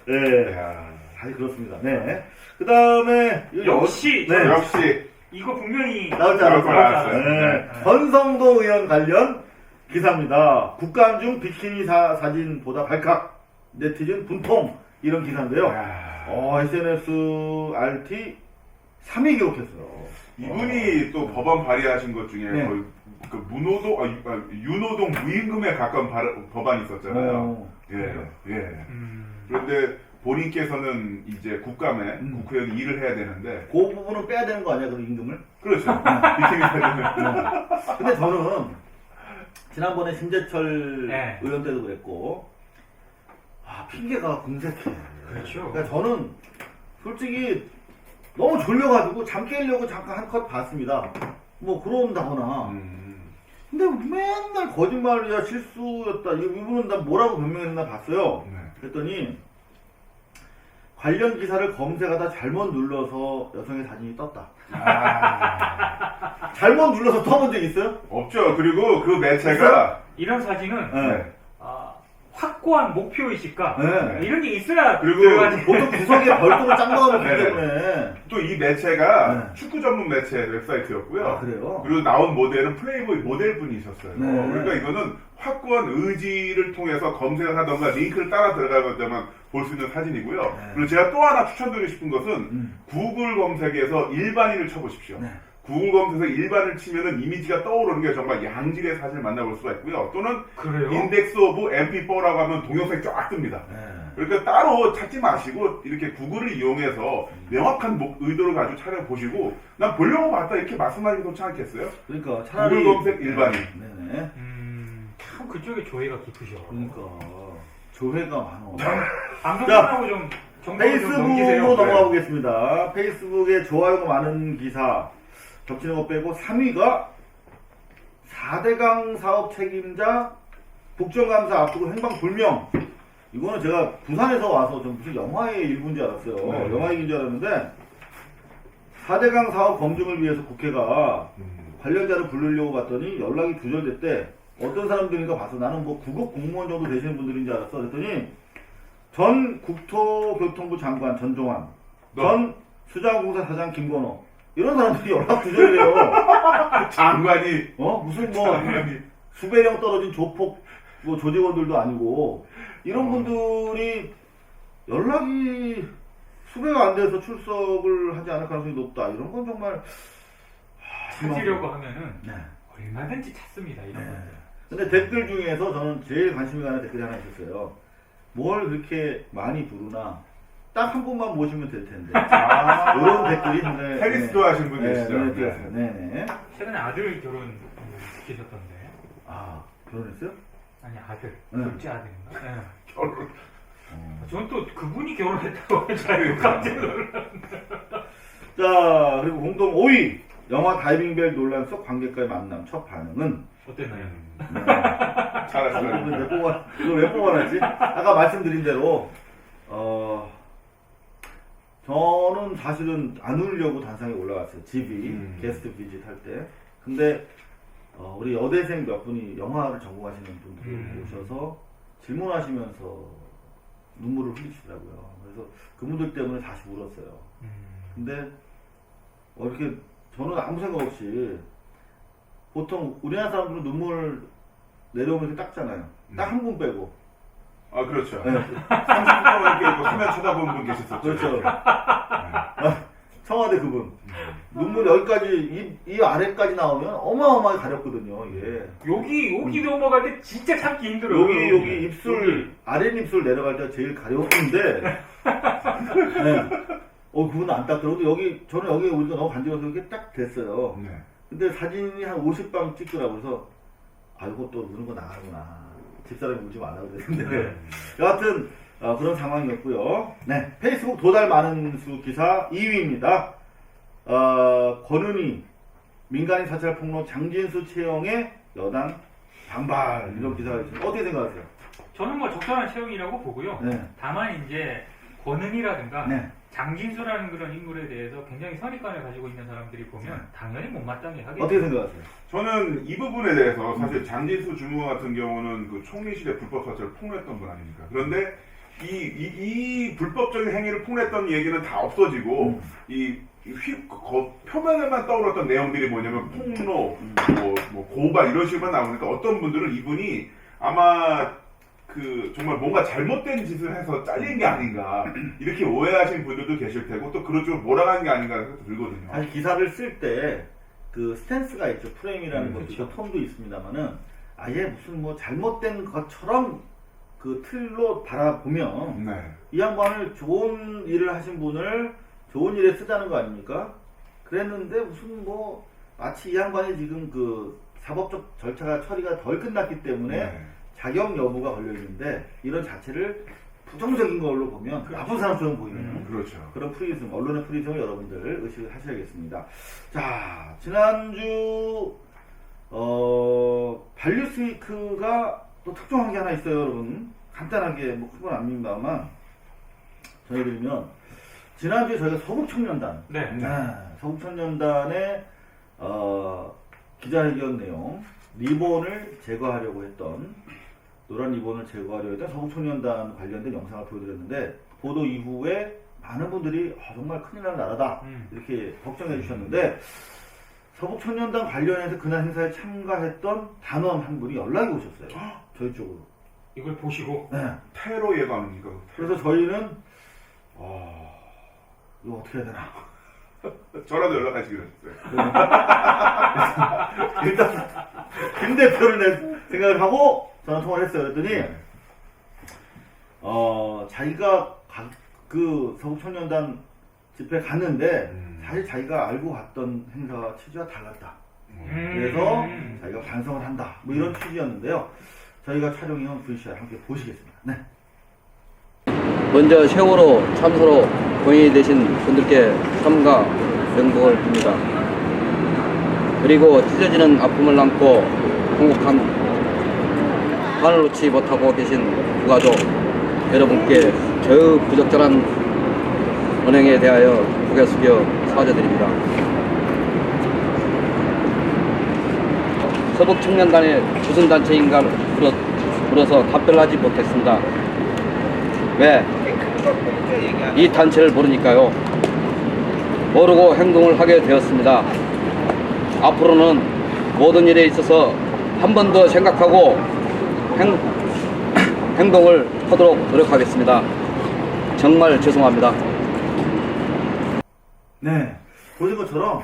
네, 야. 사실 그렇습니다. 네. 그 다음에 역시 네. 역시 이거 분명히 나올지 알았어요. 네. 권성동 의원 관련 기사입니다. 국감 중 비키니 사진보다 발칵 네티즌 분통 이런 기사인데요. 야. SNS RT 3위 기록했어요. 이분이 또 법안 발의하신 것 중에 네. 거의 그 윤호동 무임금에 가까운 법안이 있었잖아요. 예, 예. 그런데 본인께서는 이제 국감에 국회의원이 일을 해야 되는데 그 부분은 빼야 되는 거 아니야, 그 임금을? 그렇죠. 비키니 사진을 근데 저는 지난번에 심재철 네. 의원 때도 그랬고 핑계가 궁색해. 그렇죠. 그러니까 저는 솔직히 너무 졸려가지고 잠 깨려고 잠깐 한 컷 봤습니다. 뭐 그런다거나. 근데 맨날 거짓말이야, 실수였다. 이분은 나 뭐라고 변명했나 봤어요. 네. 그랬더니 관련 기사를 검색하다 잘못 눌러서 여성의 사진이 떴다. 잘못 눌러서 떠본 적 있어요? 없죠. 그리고 그 매체가 이런 사진은 네. 확고한 목표의식과 네. 이런 게 있어야 그리고 들어가지. 보통 구석에 별도로 짱 넣어놓기 네. 때문에. 또 이 매체가 네. 축구 전문 매체 웹사이트였고요. 아, 그래요? 그리고 나온 모델은 플레이보이 모델분이셨어요. 네. 그러니까 이거는 확고한 의지를 통해서 검색을 하던가 링크를 따라 들어가야만 볼 수 있는 사진이고요. 네. 그리고 제가 또 하나 추천드리고 싶은 것은 구글 검색에서 일반인을 쳐보십시오. 네. 구글 검색에서 일반을 치면은 이미지가 떠오르는 게 정말 양질의 사진을 만나볼 수가 있고요. 또는 그래요? 인덱스 오브 MP4라고 하면 동영상이 쫙 뜹니다. 네. 그러니까 따로 찾지 마시고 이렇게 구글을 이용해서 명확한 의도를 가지고 찾아보시고 난 보려고 봤다 이렇게 말씀하기 좋지 않겠어요? 그러니까 차라리. 구글 검색 일반인. 네네. 참 그쪽에 조회가 깊으셔. 그러니까. 조회가 많어. 방송 자, 끝나고 좀 정보를 좀 넘기세요. 페이스북으로 넘어가 보겠습니다. 페이스북에 좋아요가 많은 기사 겹치는 것 빼고 3위가 4대강 사업 책임자 국정감사 앞두고 행방불명. 이거는 제가 부산에서 와서 좀 무슨 영화의 일부인 줄 알았어요. 네. 영화 얘기인 줄 알았는데 4대강 사업 검증을 위해서 국회가 관련자를 부르려고 봤더니 연락이 두절됐대. 어떤 사람들인가 봐서 나는 뭐 국업 공무원 정도 되시는 분들인 줄 알았어. 그랬더니 전 국토교통부 장관 전종환, 전 수자공사 사장 김건호 이런 사람들이 연락 두절이래요. 장관이 무슨 뭐 수배령 떨어진 조폭 뭐 조직원들도 아니고 이런 분들이 연락이 수배가 안 돼서 출석을 하지 않을 가능성이 높다. 이런 건 정말 찾으려고 하면은 네. 얼마든지 찾습니다. 이런 네. 것들. 근데 댓글 중에서 저는 제일 관심이 가는 댓글이 하나 있었어요. 뭘 그렇게 많이 부르나 딱 한 분만 모시면 될 텐데. 이런 댓글이 굉장히 테니스도 하신 분 계시죠? 네. 네네. 최근에 아들 결혼 시키셨던데. 아, 결혼했어요? 아니 아들, 네. 둘째 아들인가? 네. 결혼. 저는 또 그분이 결혼했다고 해서 깜짝 놀랐어요. 자, 그리고 공동 5위. 영화 다이빙벨 논란 속 관객과의 만남 첫 반응은 어땠나요? 잘하시네요. 이걸 왜 뽑아놨지? 아까 말씀드린 대로 저는 사실은 안 울려고 단상에 올라갔어요. 집이 게스트 비짓 할 때. 근데 우리 여대생 몇 분이 영화를 전공하시는 분들을 모셔서 질문하시면서 눈물을 흘리시더라고요. 그래서 그분들 때문에 다시 울었어요. 근데 이렇게 저는 아무 생각 없이 보통 우리나라 사람들은 눈물 내려오면 이렇게 닦잖아요. 딱 한 분 빼고. 아 그렇죠. 네. 30분 동안 이렇게 화면 쳐다보는 분 계셨었죠. 그렇죠. 청와대 그분. 눈물 여기까지 이 아래까지 나오면 어마어마하게 가렵거든요. 이게. 여기 넘어갈 때 진짜 참기 힘들어요. 여기 입술 아랫입술 내려갈 때 제일 가려운데. 네. 그분 안 닦더라고요. 저는 여기 우리가 너무 간지러워서 이게 딱 됐어요. 네. 근데 사진이 한 50방 찍더라고요. 그래서 이거 또 우는 거 나가구나. 집사람이 울지 말라고 그랬는데. 여하튼 그런 상황이었고요. 네, 페이스북 도달 많은 수 기사 2위입니다. 권은희 민간인 사찰 폭로 장진수 채용에 여당 반발 이런 기사가 있습니다. 어떻게 생각하세요? 저는 뭐 적절한 채용이라고 보고요. 네. 다만 이제 권은희라든가 네. 장진수라는 그런 인물에 대해서 굉장히 선입관을 가지고 있는 사람들이 보면 당연히 못마땅해 하겠죠. 어떻게 생각하세요? 저는 이 부분에 대해서 사실 장진수 주무 같은 경우는 그 총리실의 불법 사찰을 폭로했던 분 아닙니까? 그런데 이 불법적인 행위를 폭로했던 얘기는 다 없어지고 표면에만 떠올랐던 내용들이 뭐냐면 폭로, 뭐 고발 이런 식으로만 나오니까 어떤 분들은 이분이 아마 그 정말 뭔가 잘못된 짓을 해서 잘린 게 아닌가 이렇게 오해하시는 분들도 계실 테고 또 그런 쪽으로 몰아가는 게 아닌가 생각도 들거든요. 사실 기사를 쓸 때 그 스탠스가 있죠. 프레임이라는 것도 그렇죠. 있고 톤도 있습니다만은 아예 무슨 뭐 잘못된 것처럼 그 틀로 바라보면 네. 이 양반을 좋은 일을 하신 분을 좋은 일에 쓰자는 거 아닙니까? 그랬는데 무슨 뭐 마치 이 양반이 지금 그 사법적 절차가 처리가 덜 끝났기 때문에 네. 자격 여부가 걸려 있는데 이런 자체를 부정적인 걸로 보면 나쁜 사람처럼 보이는 그렇죠. 그런 프리즘, 언론의 프리즘을 여러분들 의식을 하셔야겠습니다. 자, 지난주 발뉴스위크가 또 특종한 게 하나 있어요, 여러분. 간단하게 뭐 큰 건 아닙니다만 전해드리면 지난주에 저희가 서북청년단, 네. 서북청년단의 기자회견 내용, 리본을 제거하려고 했던 노란 리본을 제거하려 했던 서북청년단 관련된 영상을 보여드렸는데 보도 이후에 많은 분들이 정말 큰일 날 나라다 이렇게 걱정해 주셨는데 서북청년단 관련해서 그날 행사에 참가했던 단원 한 분이 연락이 오셨어요. 저희 쪽으로. 이걸 보시고 네. 테러 예방입니까? 그래서 저희는 이거 어떻게 해야 되나. 저라도 연락하시기로 했어요. 일단 김 대표를 내 생각을 하고 저는 통화를 했어요. 그랬더니 자기가 그 서북청년단 집회 갔는데 사실 자기가 알고 갔던 행사 취지와 달랐다. 그래서 자기가 반성을 한다. 뭐 이런 취지였는데요. 저희가 촬영해온 VCR 함께 보시겠습니다. 네. 먼저 세월호 참사로 공인이 되신 분들께 삼가 명복을 빕니다. 그리고 찢어지는 아픔을 안고 행복한 판을 놓지 못하고 계신 유가족 여러분께 저의 부적절한 언행에 대하여 고개 숙여 사죄드립니다. 서북청년단의 무슨 단체인가 물어서 답변하지 못했습니다. 왜? 이 단체를 모르니까요. 모르고 행동을 하게 되었습니다. 앞으로는 모든 일에 있어서 한 번 더 생각하고 행동을 하도록 노력하겠습니다. 정말 죄송합니다. 네. 보신 것처럼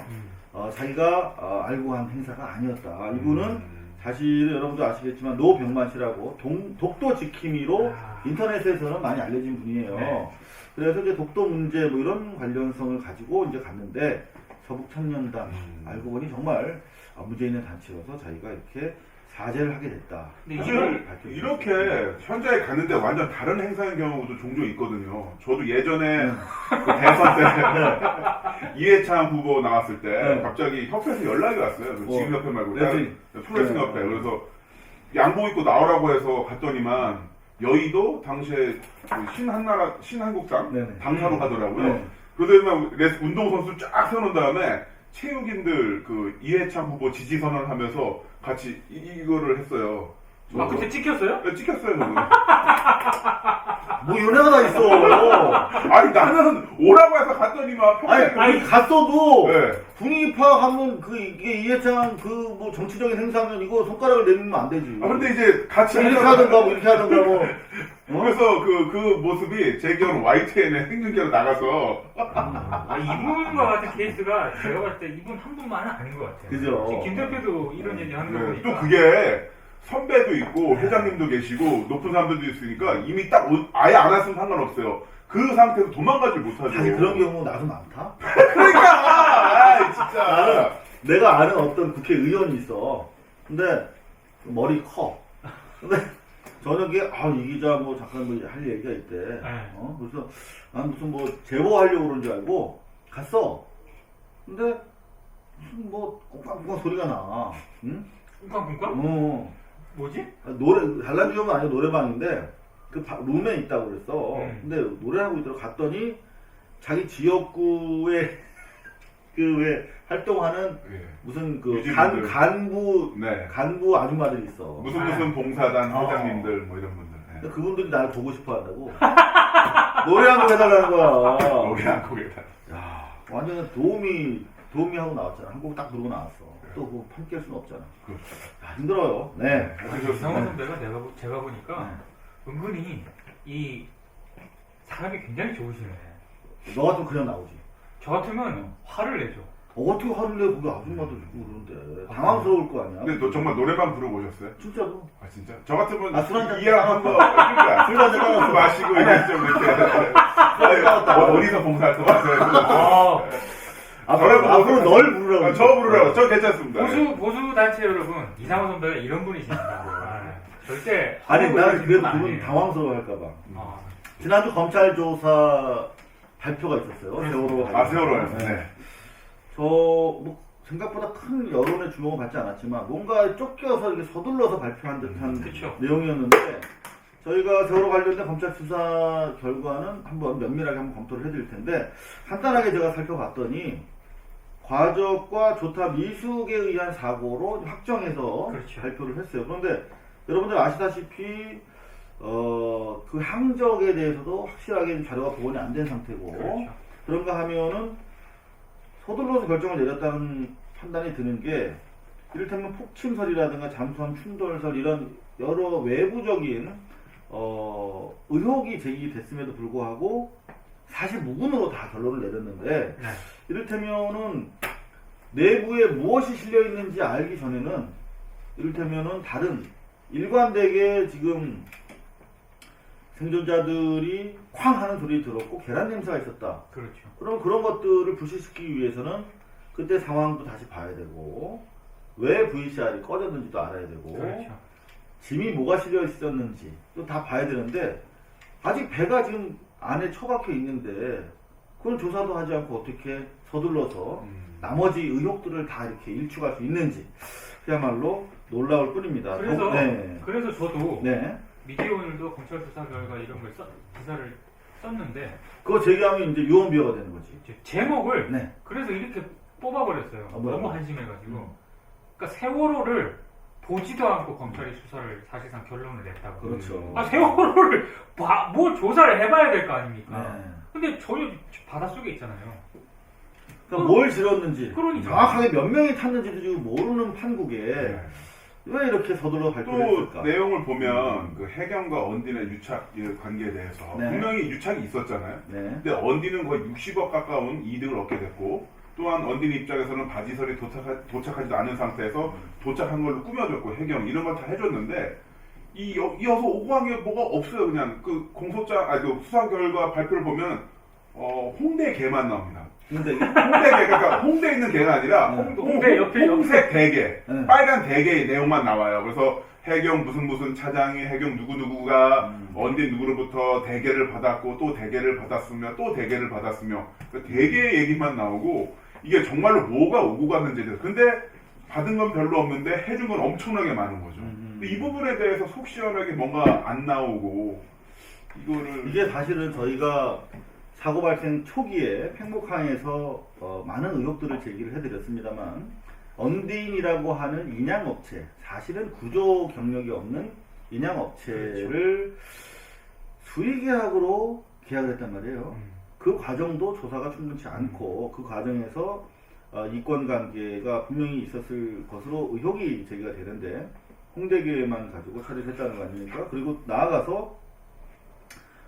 자기가 알고 한 행사가 아니었다. 이분은 사실 여러분도 아시겠지만 노병만 씨라고 독도 지킴이로 인터넷에서는 많이 알려진 분이에요. 네. 그래서 이제 독도 문제 뭐 이런 관련성을 가지고 이제 갔는데 서북청년단 알고 보니 정말 문제 있는 단체여서 자기가 이렇게 사죄를 하게 됐다. 근데 사실 이렇게 현장에 갔는데 완전 다른 행사인 경우도 종종 있거든요. 저도 예전에 그 대선 때 이해창 후보 나왔을 때 네. 갑자기 갑자기 협회에서 연락이 왔어요. 그 지금 협회 말고 레슬링. 다른 프로레슬링 네. 협회. 그래서 양복 입고 나오라고 해서 갔더니만 여의도 당시에 그 신한국당 네네. 당사로 가더라고요. 네. 그러더니만 운동선수 쫙 세워놓은 다음에 체육인들 그 이해창 후보 지지 선언을 하면서 같이 이거를 했어요. 아, 그때 찍혔어요? 네, 찍혔어요, 저는. 뭐 연애가 다 있어. 아니, 나는 오라고 해서 갔더니만 아니 갔어도 네. 분위기 파악하면 이게 이해창 뭐 정치적인 행사면 이거 손가락을 내밀면 안 되지. 아, 근데 이제 같이 이렇게 하다가 하든가 뭐 이렇게 하든가 뭐. 그래서 그 모습이 제 기억은 YTN에 행진기로 나가서 이분과 같은 케이스가 제가 봤을 때 이분 한 분만은 아닌 것 같아요. 그죠. 지금 김 대표도 이런 얘기 하는 거 네, 보니까. 또 그게 선배도 있고 회장님도 계시고 높은 사람들도 있으니까 이미 딱 아예 안 왔으면 상관없어요. 그 상태에서 도망가지 못하죠. 사실 그런 경우 나도 많다. 그러니까 아이, 진짜 내가 아는 어떤 국회의원이 있어. 근데 머리 커. 근데 저녁에 이 기자 뭐 잠깐 뭐 할 얘기가 있대. 그래서 난 무슨 뭐 제보하려고 그런 줄 알고 갔어. 근데 무슨 뭐 꽁깡꽁깡 소리가 나. 응? 꿍깍꿍깍? 어. 뭐지? 노래 단란주점은 아니고 노래방인데 그 룸에 있다고 그랬어. 음. 근데 노래하고 있더라고. 갔더니 자기 지역구에 그 왜 활동하는 예. 무슨 그 유지분들. 간부 간부 아줌마들이 있어. 무슨 봉사단 어. 회장님들 뭐 이런 분들. 예. 근데 그분들이 날 보고 싶어 한다고. 노래 한 곡 해달라는 거야. 거기 안고 계다. 야, 완전 도우미 하고 나왔잖아. 한 곡 딱 부르고 나왔어. 또 그거 판깰 수는 없잖아. 그렇죠. 야, 힘들어요. 네. 아니, 이상원 선배가 제가 보니까 네. 은근히 이 사람이 굉장히 좋으시네. 너 같으면 그냥 나오지. 저 같으면 화를 내죠. 어떻게 화를 내? 거기 아줌마도 있고 그러는데. 당황스러울 거 아니야. 근데 너 정말 노래방 들어보셨어요? 진짜로. 아 진짜? 저 같으면 아, 술 한잔 이해한 거 그러니까 술 한잔 따라서. 마시고 이렇게 좀 이렇게 어디서 봉사활동 하세요? 앞으로 널 부르라고. 저 부르라고. 저 괜찮습니다. 보수 단체 여러분, 이상원 선배가 이런 분이십니다. 아, 절대 아니, 화를 나는 내시는 그래도 분 그분 아니에요. 당황스러워 할까봐. 아, 지난주 검찰 조사 발표가 있었어요. 세월호. 아 세월호요. 네. 뭐 생각보다 큰 여론의 주목을 받지 않았지만 뭔가 쫓겨서 이렇게 서둘러서 발표한 듯한 그쵸. 내용이었는데 저희가 세월호 관련된 검찰 수사 결과는 한번 면밀하게 한번 검토를 해드릴 텐데 간단하게 제가 살펴봤더니 과적과 조타 미숙에 의한 사고로 확정해서 그렇죠. 발표를 했어요. 그런데 여러분들 아시다시피 그 항적에 대해서도 확실하게 자료가 복원이 안 된 상태고 그렇죠. 그런가 하면은 서둘러서 결정을 내렸다는 판단이 드는 게 이를테면 폭침설이라든가 잠수함 충돌설 이런 여러 외부적인 의혹이 제기됐음에도 불구하고 사실 무근으로 다 결론을 내렸는데 네. 이를테면은 내부에 무엇이 실려 있는지 알기 전에는 이를테면은 다른 일관되게 지금 생존자들이 쾅 하는 소리 들었고 계란 냄새가 있었다. 그렇죠. 그럼 그런 것들을 불식시키기 위해서는 그때 상황도 다시 봐야 되고 왜 VCR이 꺼졌는지도 알아야 되고 그렇죠. 짐이 뭐가 실려 있었는지 또 다 봐야 되는데 아직 배가 지금 안에 처박혀 있는데 그건 조사도 하지 않고 어떻게 서둘러서 나머지 의혹들을 다 이렇게 일축할 수 있는지 그야말로 놀라울 뿐입니다. 그래서 네. 그래서 저도 네. 미디어 오늘도 검찰 수사 결과 이런 걸 기사를 썼는데 그거 제기하면 이제 유언비어가 되는 거지. 이제 제목을 네. 그래서 이렇게 뽑아버렸어요. 뭐라고? 너무 한심해가지고. 그러니까 세월호를 보지도 않고 검찰이 수사를 사실상 결론을 냈다고. 그렇죠. 아 세월호를 뭐 조사를 해봐야 될 거 아닙니까? 네. 근데 전혀 바닷속에 있잖아요. 그러니까 뭘 지렀는지 그러니까. 정확하게 몇 명이 탔는지도 지금 모르는 판국에 네. 왜 이렇게 서둘러 발표를 또 했을까? 내용을 보면 그 해경과 언딘의 유착 관계에 대해서 네. 분명히 유착이 있었잖아요. 네. 근데 언딘은 거의 60억 가까운 이득을 얻게 됐고 또한 언딘 입장에서는 바지설이 도착하지도 않은 상태에서 도착한 걸로 꾸며줬고 해경 이런 걸 다 해줬는데 이어서 오고 한 게 뭐가 없어요. 그냥 그 공소장 그 수사 결과 발표를 보면 홍대 개만 나옵니다. 근데 이게 홍대 개 그러니까 홍대에 있는 개가 아니라 홍대 옆에 홍색 대게 네. 빨간 대게의 내용만 나와요. 그래서 해경 무슨 차장이 해경 누구누구가 언딘 누구로부터 대게를 받았고 또 대게를 받았으며 또 대게를 받았으며 그 대게의 얘기만 나오고 이게 정말로 뭐가 오고 갔는지 근데 받은 건 별로 없는데 해준 건 엄청나게 많은 거죠. 근데 이 부분에 대해서 속 시원하게 뭔가 안 나오고 이거를 이게 사실은 저희가 사고 발생 초기에 팽목항에서 많은 의혹들을 제기를 해드렸습니다만 언딘이라고 하는 인양업체 사실은 구조 경력이 없는 인양업체를 수의계약으로 계약을 했단 말이에요. 그 과정도 조사가 충분치 않고 그 과정에서 이권관계가 분명히 있었을 것으로 의혹이 제기가 되는데 홍대교회만 가지고 처리를 했다는 거 아닙니까? 그리고 나아가서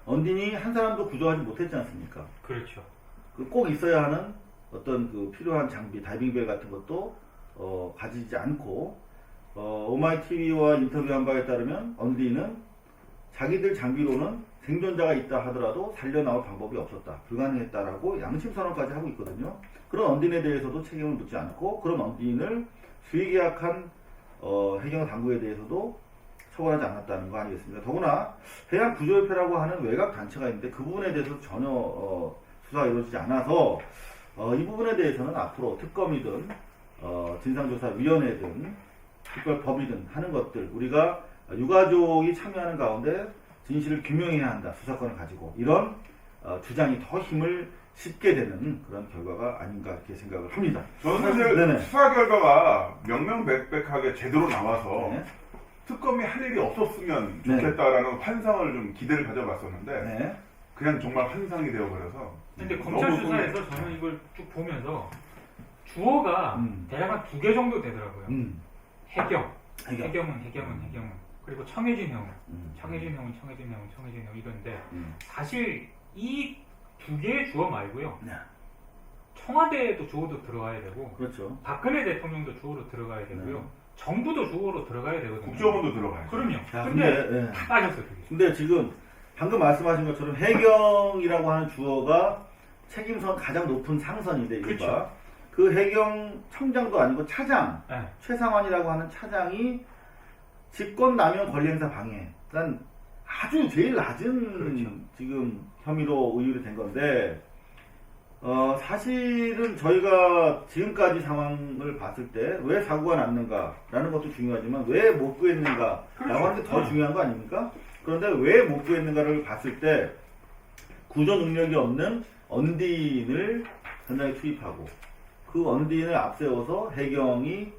언딘이 한 사람도 구조하지 못했지 않습니까? 그렇죠. 꼭 있어야 하는 어떤 그 필요한 장비, 다이빙벨 같은 것도 가지지 않고 오마이TV와 인터뷰한 바에 따르면 언딘은 자기들 장비로는 생존자가 있다 하더라도 살려나올 방법이 없었다. 불가능했다라고 양심선언까지 하고 있거든요. 그런 언딘에 대해서도 책임을 묻지 않고 그런 언딘을 수의계약한 해경 당국에 대해서도 처벌하지 않았다는 거 아니겠습니까? 더구나 해양구조협회라고 하는 외곽 단체가 있는데 그 부분에 대해서 전혀 수사가 이루어지지 않아서 이 부분에 대해서는 앞으로 특검이든 진상조사위원회든 특별법이든 하는 것들 우리가 유가족이 참여하는 가운데 진실을 규명해야 한다. 수사권을 가지고 이런 주장이 더 힘을 싣게 되는 그런 결과가 아닌가 이렇게 생각을 합니다. 저는 사실 네네. 수사 결과가 명명백백하게 제대로 나와서 네. 특검이 할 일이 없었으면 네. 좋겠다라는 환상을 좀 기대를 가져봤었는데 네. 그냥 정말 환상이 되어버려서 근데 너무 검찰 꿈이- 수사에서 저는 이걸 쭉 보면서 주어가 대략 한 2개 정도 되더라고요. 해경, 해경은 그리고 청해진 형은 청해진 형은 이런데 사실 이 2개의 주어 말고요. 네. 청와대에도 주어도 들어가야 되고 그렇죠. 박근혜 대통령도 주어로 들어가야 되고요. 네. 정부도 주어로 들어가야 되거든요. 국정원도 들어가요. 그럼요. 자, 근데 근데, 네. 다 빠졌어요. 그게. 근데 지금 방금 말씀하신 것처럼 해경이라고 하는 주어가 책임선 가장 높은 상선인데 이거가 그렇죠. 그 해경 청장도 아니고 차장 네. 최상환이라고 하는 차장이 직권남용 권리행사 방해 그러니까 아주 제일 낮은 그렇죠. 지금 혐의로 의율이 된 건데 사실은 저희가 지금까지 상황을 봤을 때 왜 사고가 났는가라는 것도 중요하지만 왜 못 구했는가라고 그렇죠. 하는 게 더 중요한 거 아닙니까? 그런데 왜 못 구했는가를 봤을 때 구조 능력이 없는 언딘을 현장에 투입하고 그 언딘을 앞세워서 해경이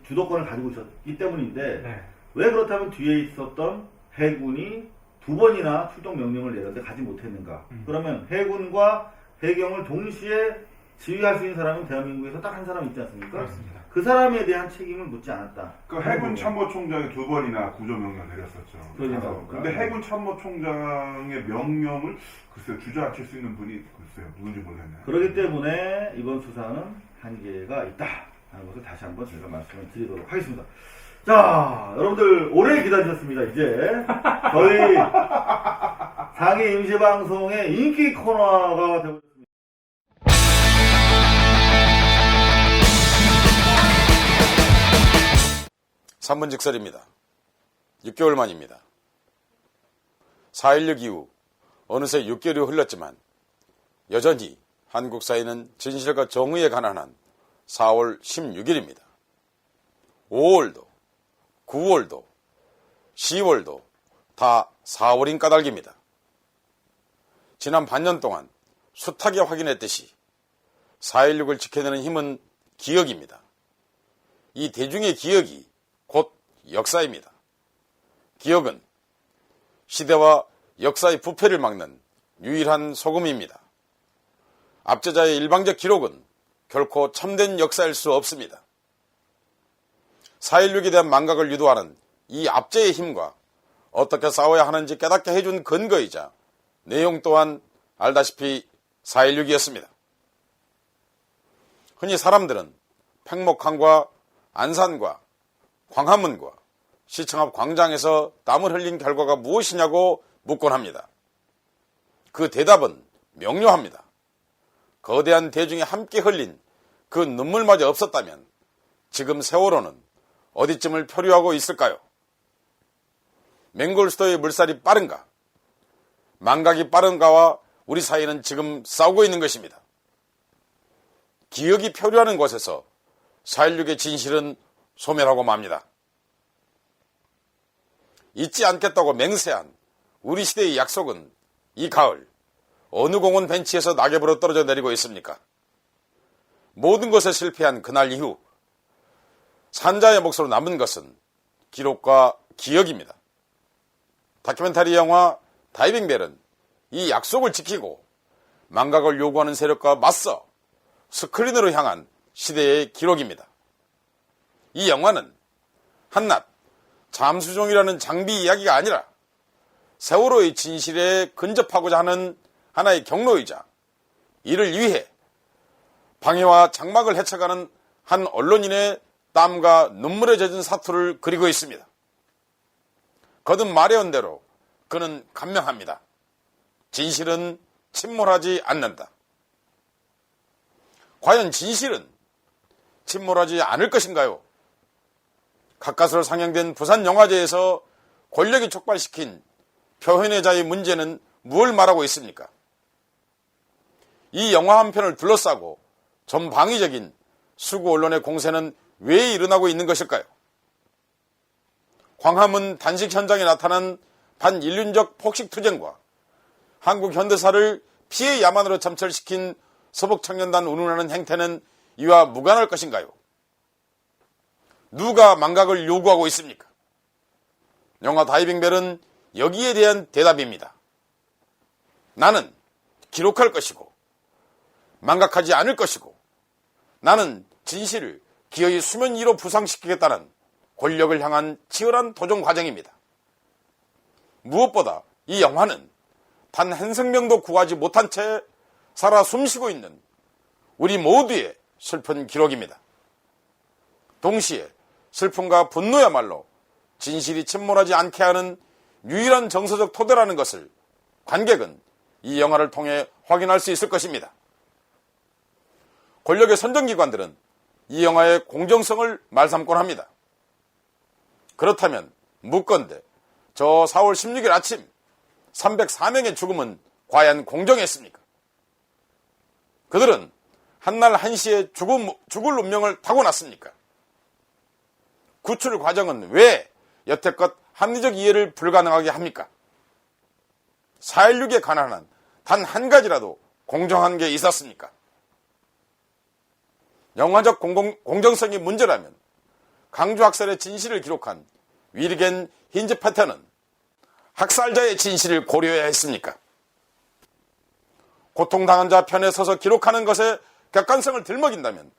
주도권을 가지고 있었기 때문인데 네. 왜 그렇다면 뒤에 있었던 해군이 2번이나 출동 명령을 내렸는데 가지 못했는가? 그러면 해군과 해경을 동시에 지휘할 수 있는 사람은 대한민국에서 딱 한 사람 있지 않습니까? 그렇습니다. 그 사람에 대한 책임을 묻지 않았다. 그 해군 참모총장이 2번이나 구조명령 내렸었죠. 그러니까요. 근데 해군 참모총장의 명령을 글쎄요 주저앉힐 수 있는 분이 글쎄요 누군지 모르겠네요. 그렇기 때문에 이번 수사는 한계가 있다 하는 것을 다시 한번 제가 말씀을 드리도록 하겠습니다. 자, 여러분들 오래 기다리셨습니다. 이제 저희 상해 임시방송의 인기 코너가 되고 있습니다. 3분 직설입니다. 6개월 만입니다. 4.16 이후 어느새 6개월이 흘렀지만 여전히 한국 사회는 진실과 정의에 가난한 4월 16일입니다. 5월도 9월도 10월도 다 4월인 까닭입니다. 지난 반년 동안 숱하게 확인했듯이 4.16을 지켜내는 힘은 기억입니다. 이 대중의 기억이 곧 역사입니다. 기억은 시대와 역사의 부패를 막는 유일한 소금입니다. 압제자의 일방적 기록은 결코 참된 역사일 수 없습니다. 4.16에 대한 망각을 유도하는 이 압제의 힘과 어떻게 싸워야 하는지 깨닫게 해준 근거이자 내용 또한 알다시피 4.16이었습니다. 흔히 사람들은 팽목항과 안산과 광화문과 시청 앞 광장에서 땀을 흘린 결과가 무엇이냐고 묻곤 합니다. 그 대답은 명료합니다. 거대한 대중이 함께 흘린 그 눈물마저 없었다면 지금 세월호는 어디쯤을 표류하고 있을까요? 맹골수도의 물살이 빠른가? 망각이 빠른가와 우리 사이는 지금 싸우고 있는 것입니다. 기억이 표류하는 곳에서 4.16의 진실은 소멸하고 맙니다. 잊지 않겠다고 맹세한 우리 시대의 약속은 이 가을 어느 공원 벤치에서 낙엽으로 떨어져 내리고 있습니까? 모든 것에 실패한 그날 이후 산자의 몫으로 남은 것은 기록과 기억입니다. 다큐멘터리 영화 다이빙벨은 이 약속을 지키고 망각을 요구하는 세력과 맞서 스크린으로 향한 시대의 기록입니다. 이 영화는 한낱 잠수종이라는 장비 이야기가 아니라 세월호의 진실에 근접하고자 하는 하나의 경로이자 이를 위해 방해와 장막을 헤쳐가는 한 언론인의 땀과 눈물에 젖은 사투를 그리고 있습니다. 거듭 말해온 대로 그는 간명합니다. 진실은 침몰하지 않는다. 과연 진실은 침몰하지 않을 것인가요? 가까스로 상영된 부산영화제에서 권력이 촉발시킨 표현의 자의 문제는 무엇을 말하고 있습니까? 이 영화 한 편을 둘러싸고 전방위적인 수구 언론의 공세는 왜 일어나고 있는 것일까요? 광화문 단식 현장에 나타난 반인륜적 폭식투쟁과 한국 현대사를 피해 야만으로 점철시킨 서북청년단 운운하는 행태는 이와 무관할 것인가요? 누가 망각을 요구하고 있습니까? 영화 다이빙벨은 여기에 대한 대답입니다. 나는 기록할 것이고 망각하지 않을 것이고 나는 진실을 기어이 수면 위로 부상시키겠다는 권력을 향한 치열한 도전 과정입니다. 무엇보다 이 영화는 단 한 생명도 구하지 못한 채 살아 숨쉬고 있는 우리 모두의 슬픈 기록입니다. 동시에 슬픔과 분노야말로 진실이 침몰하지 않게 하는 유일한 정서적 토대라는 것을 관객은 이 영화를 통해 확인할 수 있을 것입니다. 권력의 선정기관들은 이 영화의 공정성을 말삼곤 합니다. 그렇다면 묻건대 저 4월 16일 아침 304명의 죽음은 과연 공정했습니까? 그들은 한날 한시에 죽을 운명을 타고났습니까? 구출 과정은 왜 여태껏 합리적 이해를 불가능하게 합니까? 4.16에 관한 한 단 한 가지라도 공정한 게 있었습니까? 영화적 공정성이 문제라면 강주 학살의 진실을 기록한 위르겐 힌즈페터는 학살자의 진실을 고려해야 했습니까? 고통당한 자 편에 서서 기록하는 것에 객관성을 들먹인다면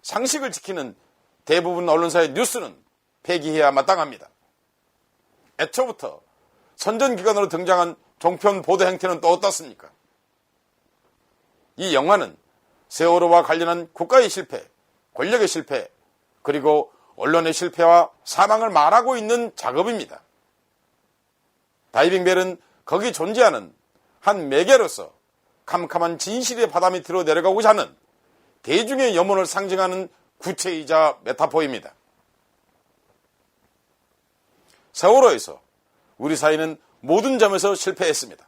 상식을 지키는 대부분 언론사의 뉴스는 폐기해야 마땅합니다. 애초부터 선전기관으로 등장한 종편 보도 행태는 또 어떻습니까? 이 영화는 세월호와 관련한 국가의 실패, 권력의 실패, 그리고 언론의 실패와 사망을 말하고 있는 작업입니다. 다이빙벨은 거기 존재하는 한 매개로서 캄캄한 진실의 바다 밑으로 내려가고자 하는 대중의 염원을 상징하는 구체이자 메타포입니다. 세월호에서 우리 사회는 모든 점에서 실패했습니다.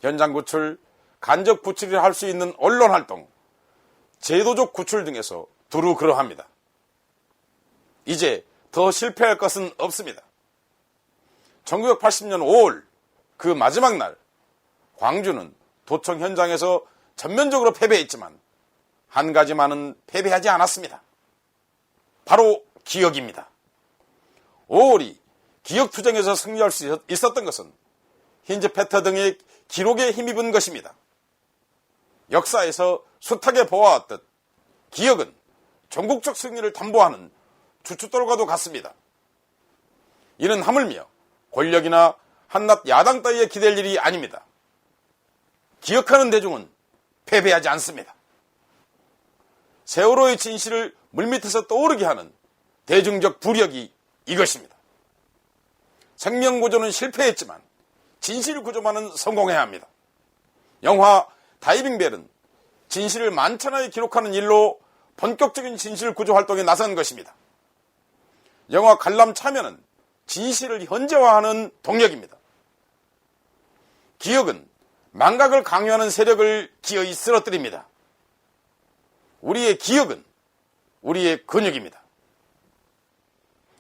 현장 구출, 간접 구출을 할 수 있는 언론 활동, 제도적 구출 등에서 두루 그러합니다. 이제 더 실패할 것은 없습니다. 1980년 5월 그 마지막 날 광주는 도청 현장에서 전면적으로 패배했지만 한 가지만은 패배하지 않았습니다. 바로 기억입니다. 5월이 기억투쟁에서 승리할 수 있었던 것은 힌즈페터 등의 기록에 힘입은 것입니다. 역사에서 숱하게 보아왔듯 기억은 전국적 승리를 담보하는 주춧돌과도 같습니다. 이는 하물며 권력이나 한낱 야당 따위에 기댈 일이 아닙니다. 기억하는 대중은 패배하지 않습니다. 세월호의 진실을 물밑에서 떠오르게 하는 대중적 부력이 이것입니다. 생명구조는 실패했지만 진실구조만은 성공해야 합니다. 영화 다이빙벨은 진실을 만천하에 기록하는 일로 본격적인 진실구조 활동에 나선 것입니다. 영화 관람 참여는 진실을 현재화하는 동력입니다. 기억은 망각을 강요하는 세력을 기어이 쓰러뜨립니다. 우리의 기억은 우리의 근육입니다.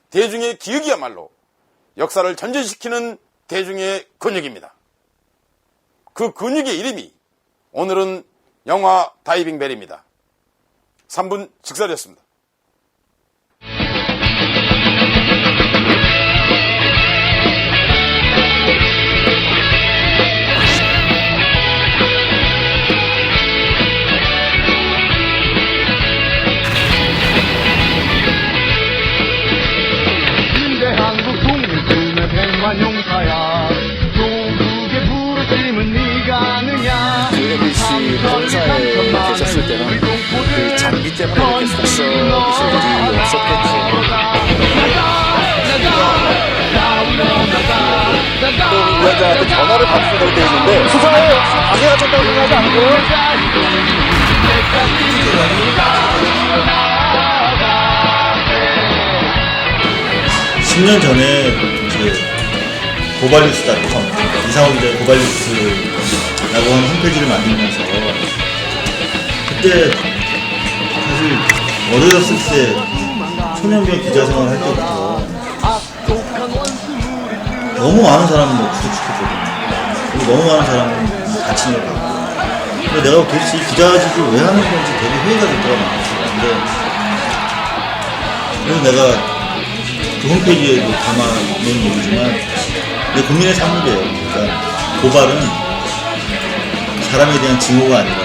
대중의 기억이야말로 역사를 전진시키는 대중의 근육입니다. 그 근육의 이름이 오늘은 영화 다이빙벨입니다. 3분 직설이었습니다. 용사야 조국의 부르심은 네가 아느냐. 유해빈 씨 본사에 계셨을 때는 그 장기 때문에 이렇게 속썩이실 일이 없었겠죠. 또 위원장한테 전화를 받으셔도 되는데 수사에 방해하셨다고 생각하지 않고요? 10년 전에 고발뉴스닷컴 이상호 기자의 고발뉴스 라고 하는 홈페이지를 만들면서 그때 사실 어렸을 때 소년병 기자 생활할 때부터 너무 많은 사람을 구속시켰거든요. 그리고 너무 많은 사람을 다치는 걸 봤고, 근데 내가 도대체 이 기자직을 왜 하는 건지 되게 회의가 됐더라고요. 그래서 내가 그 홈페이지에도 담아놓은 얘기지만 내 국민의 산물이에요. 그러니까 고발은 사람에 대한 증오가 아니라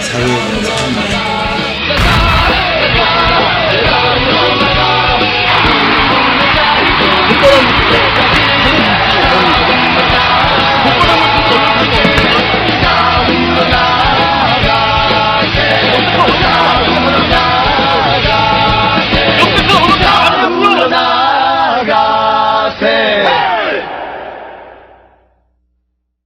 사회에 대한 사랑입니다.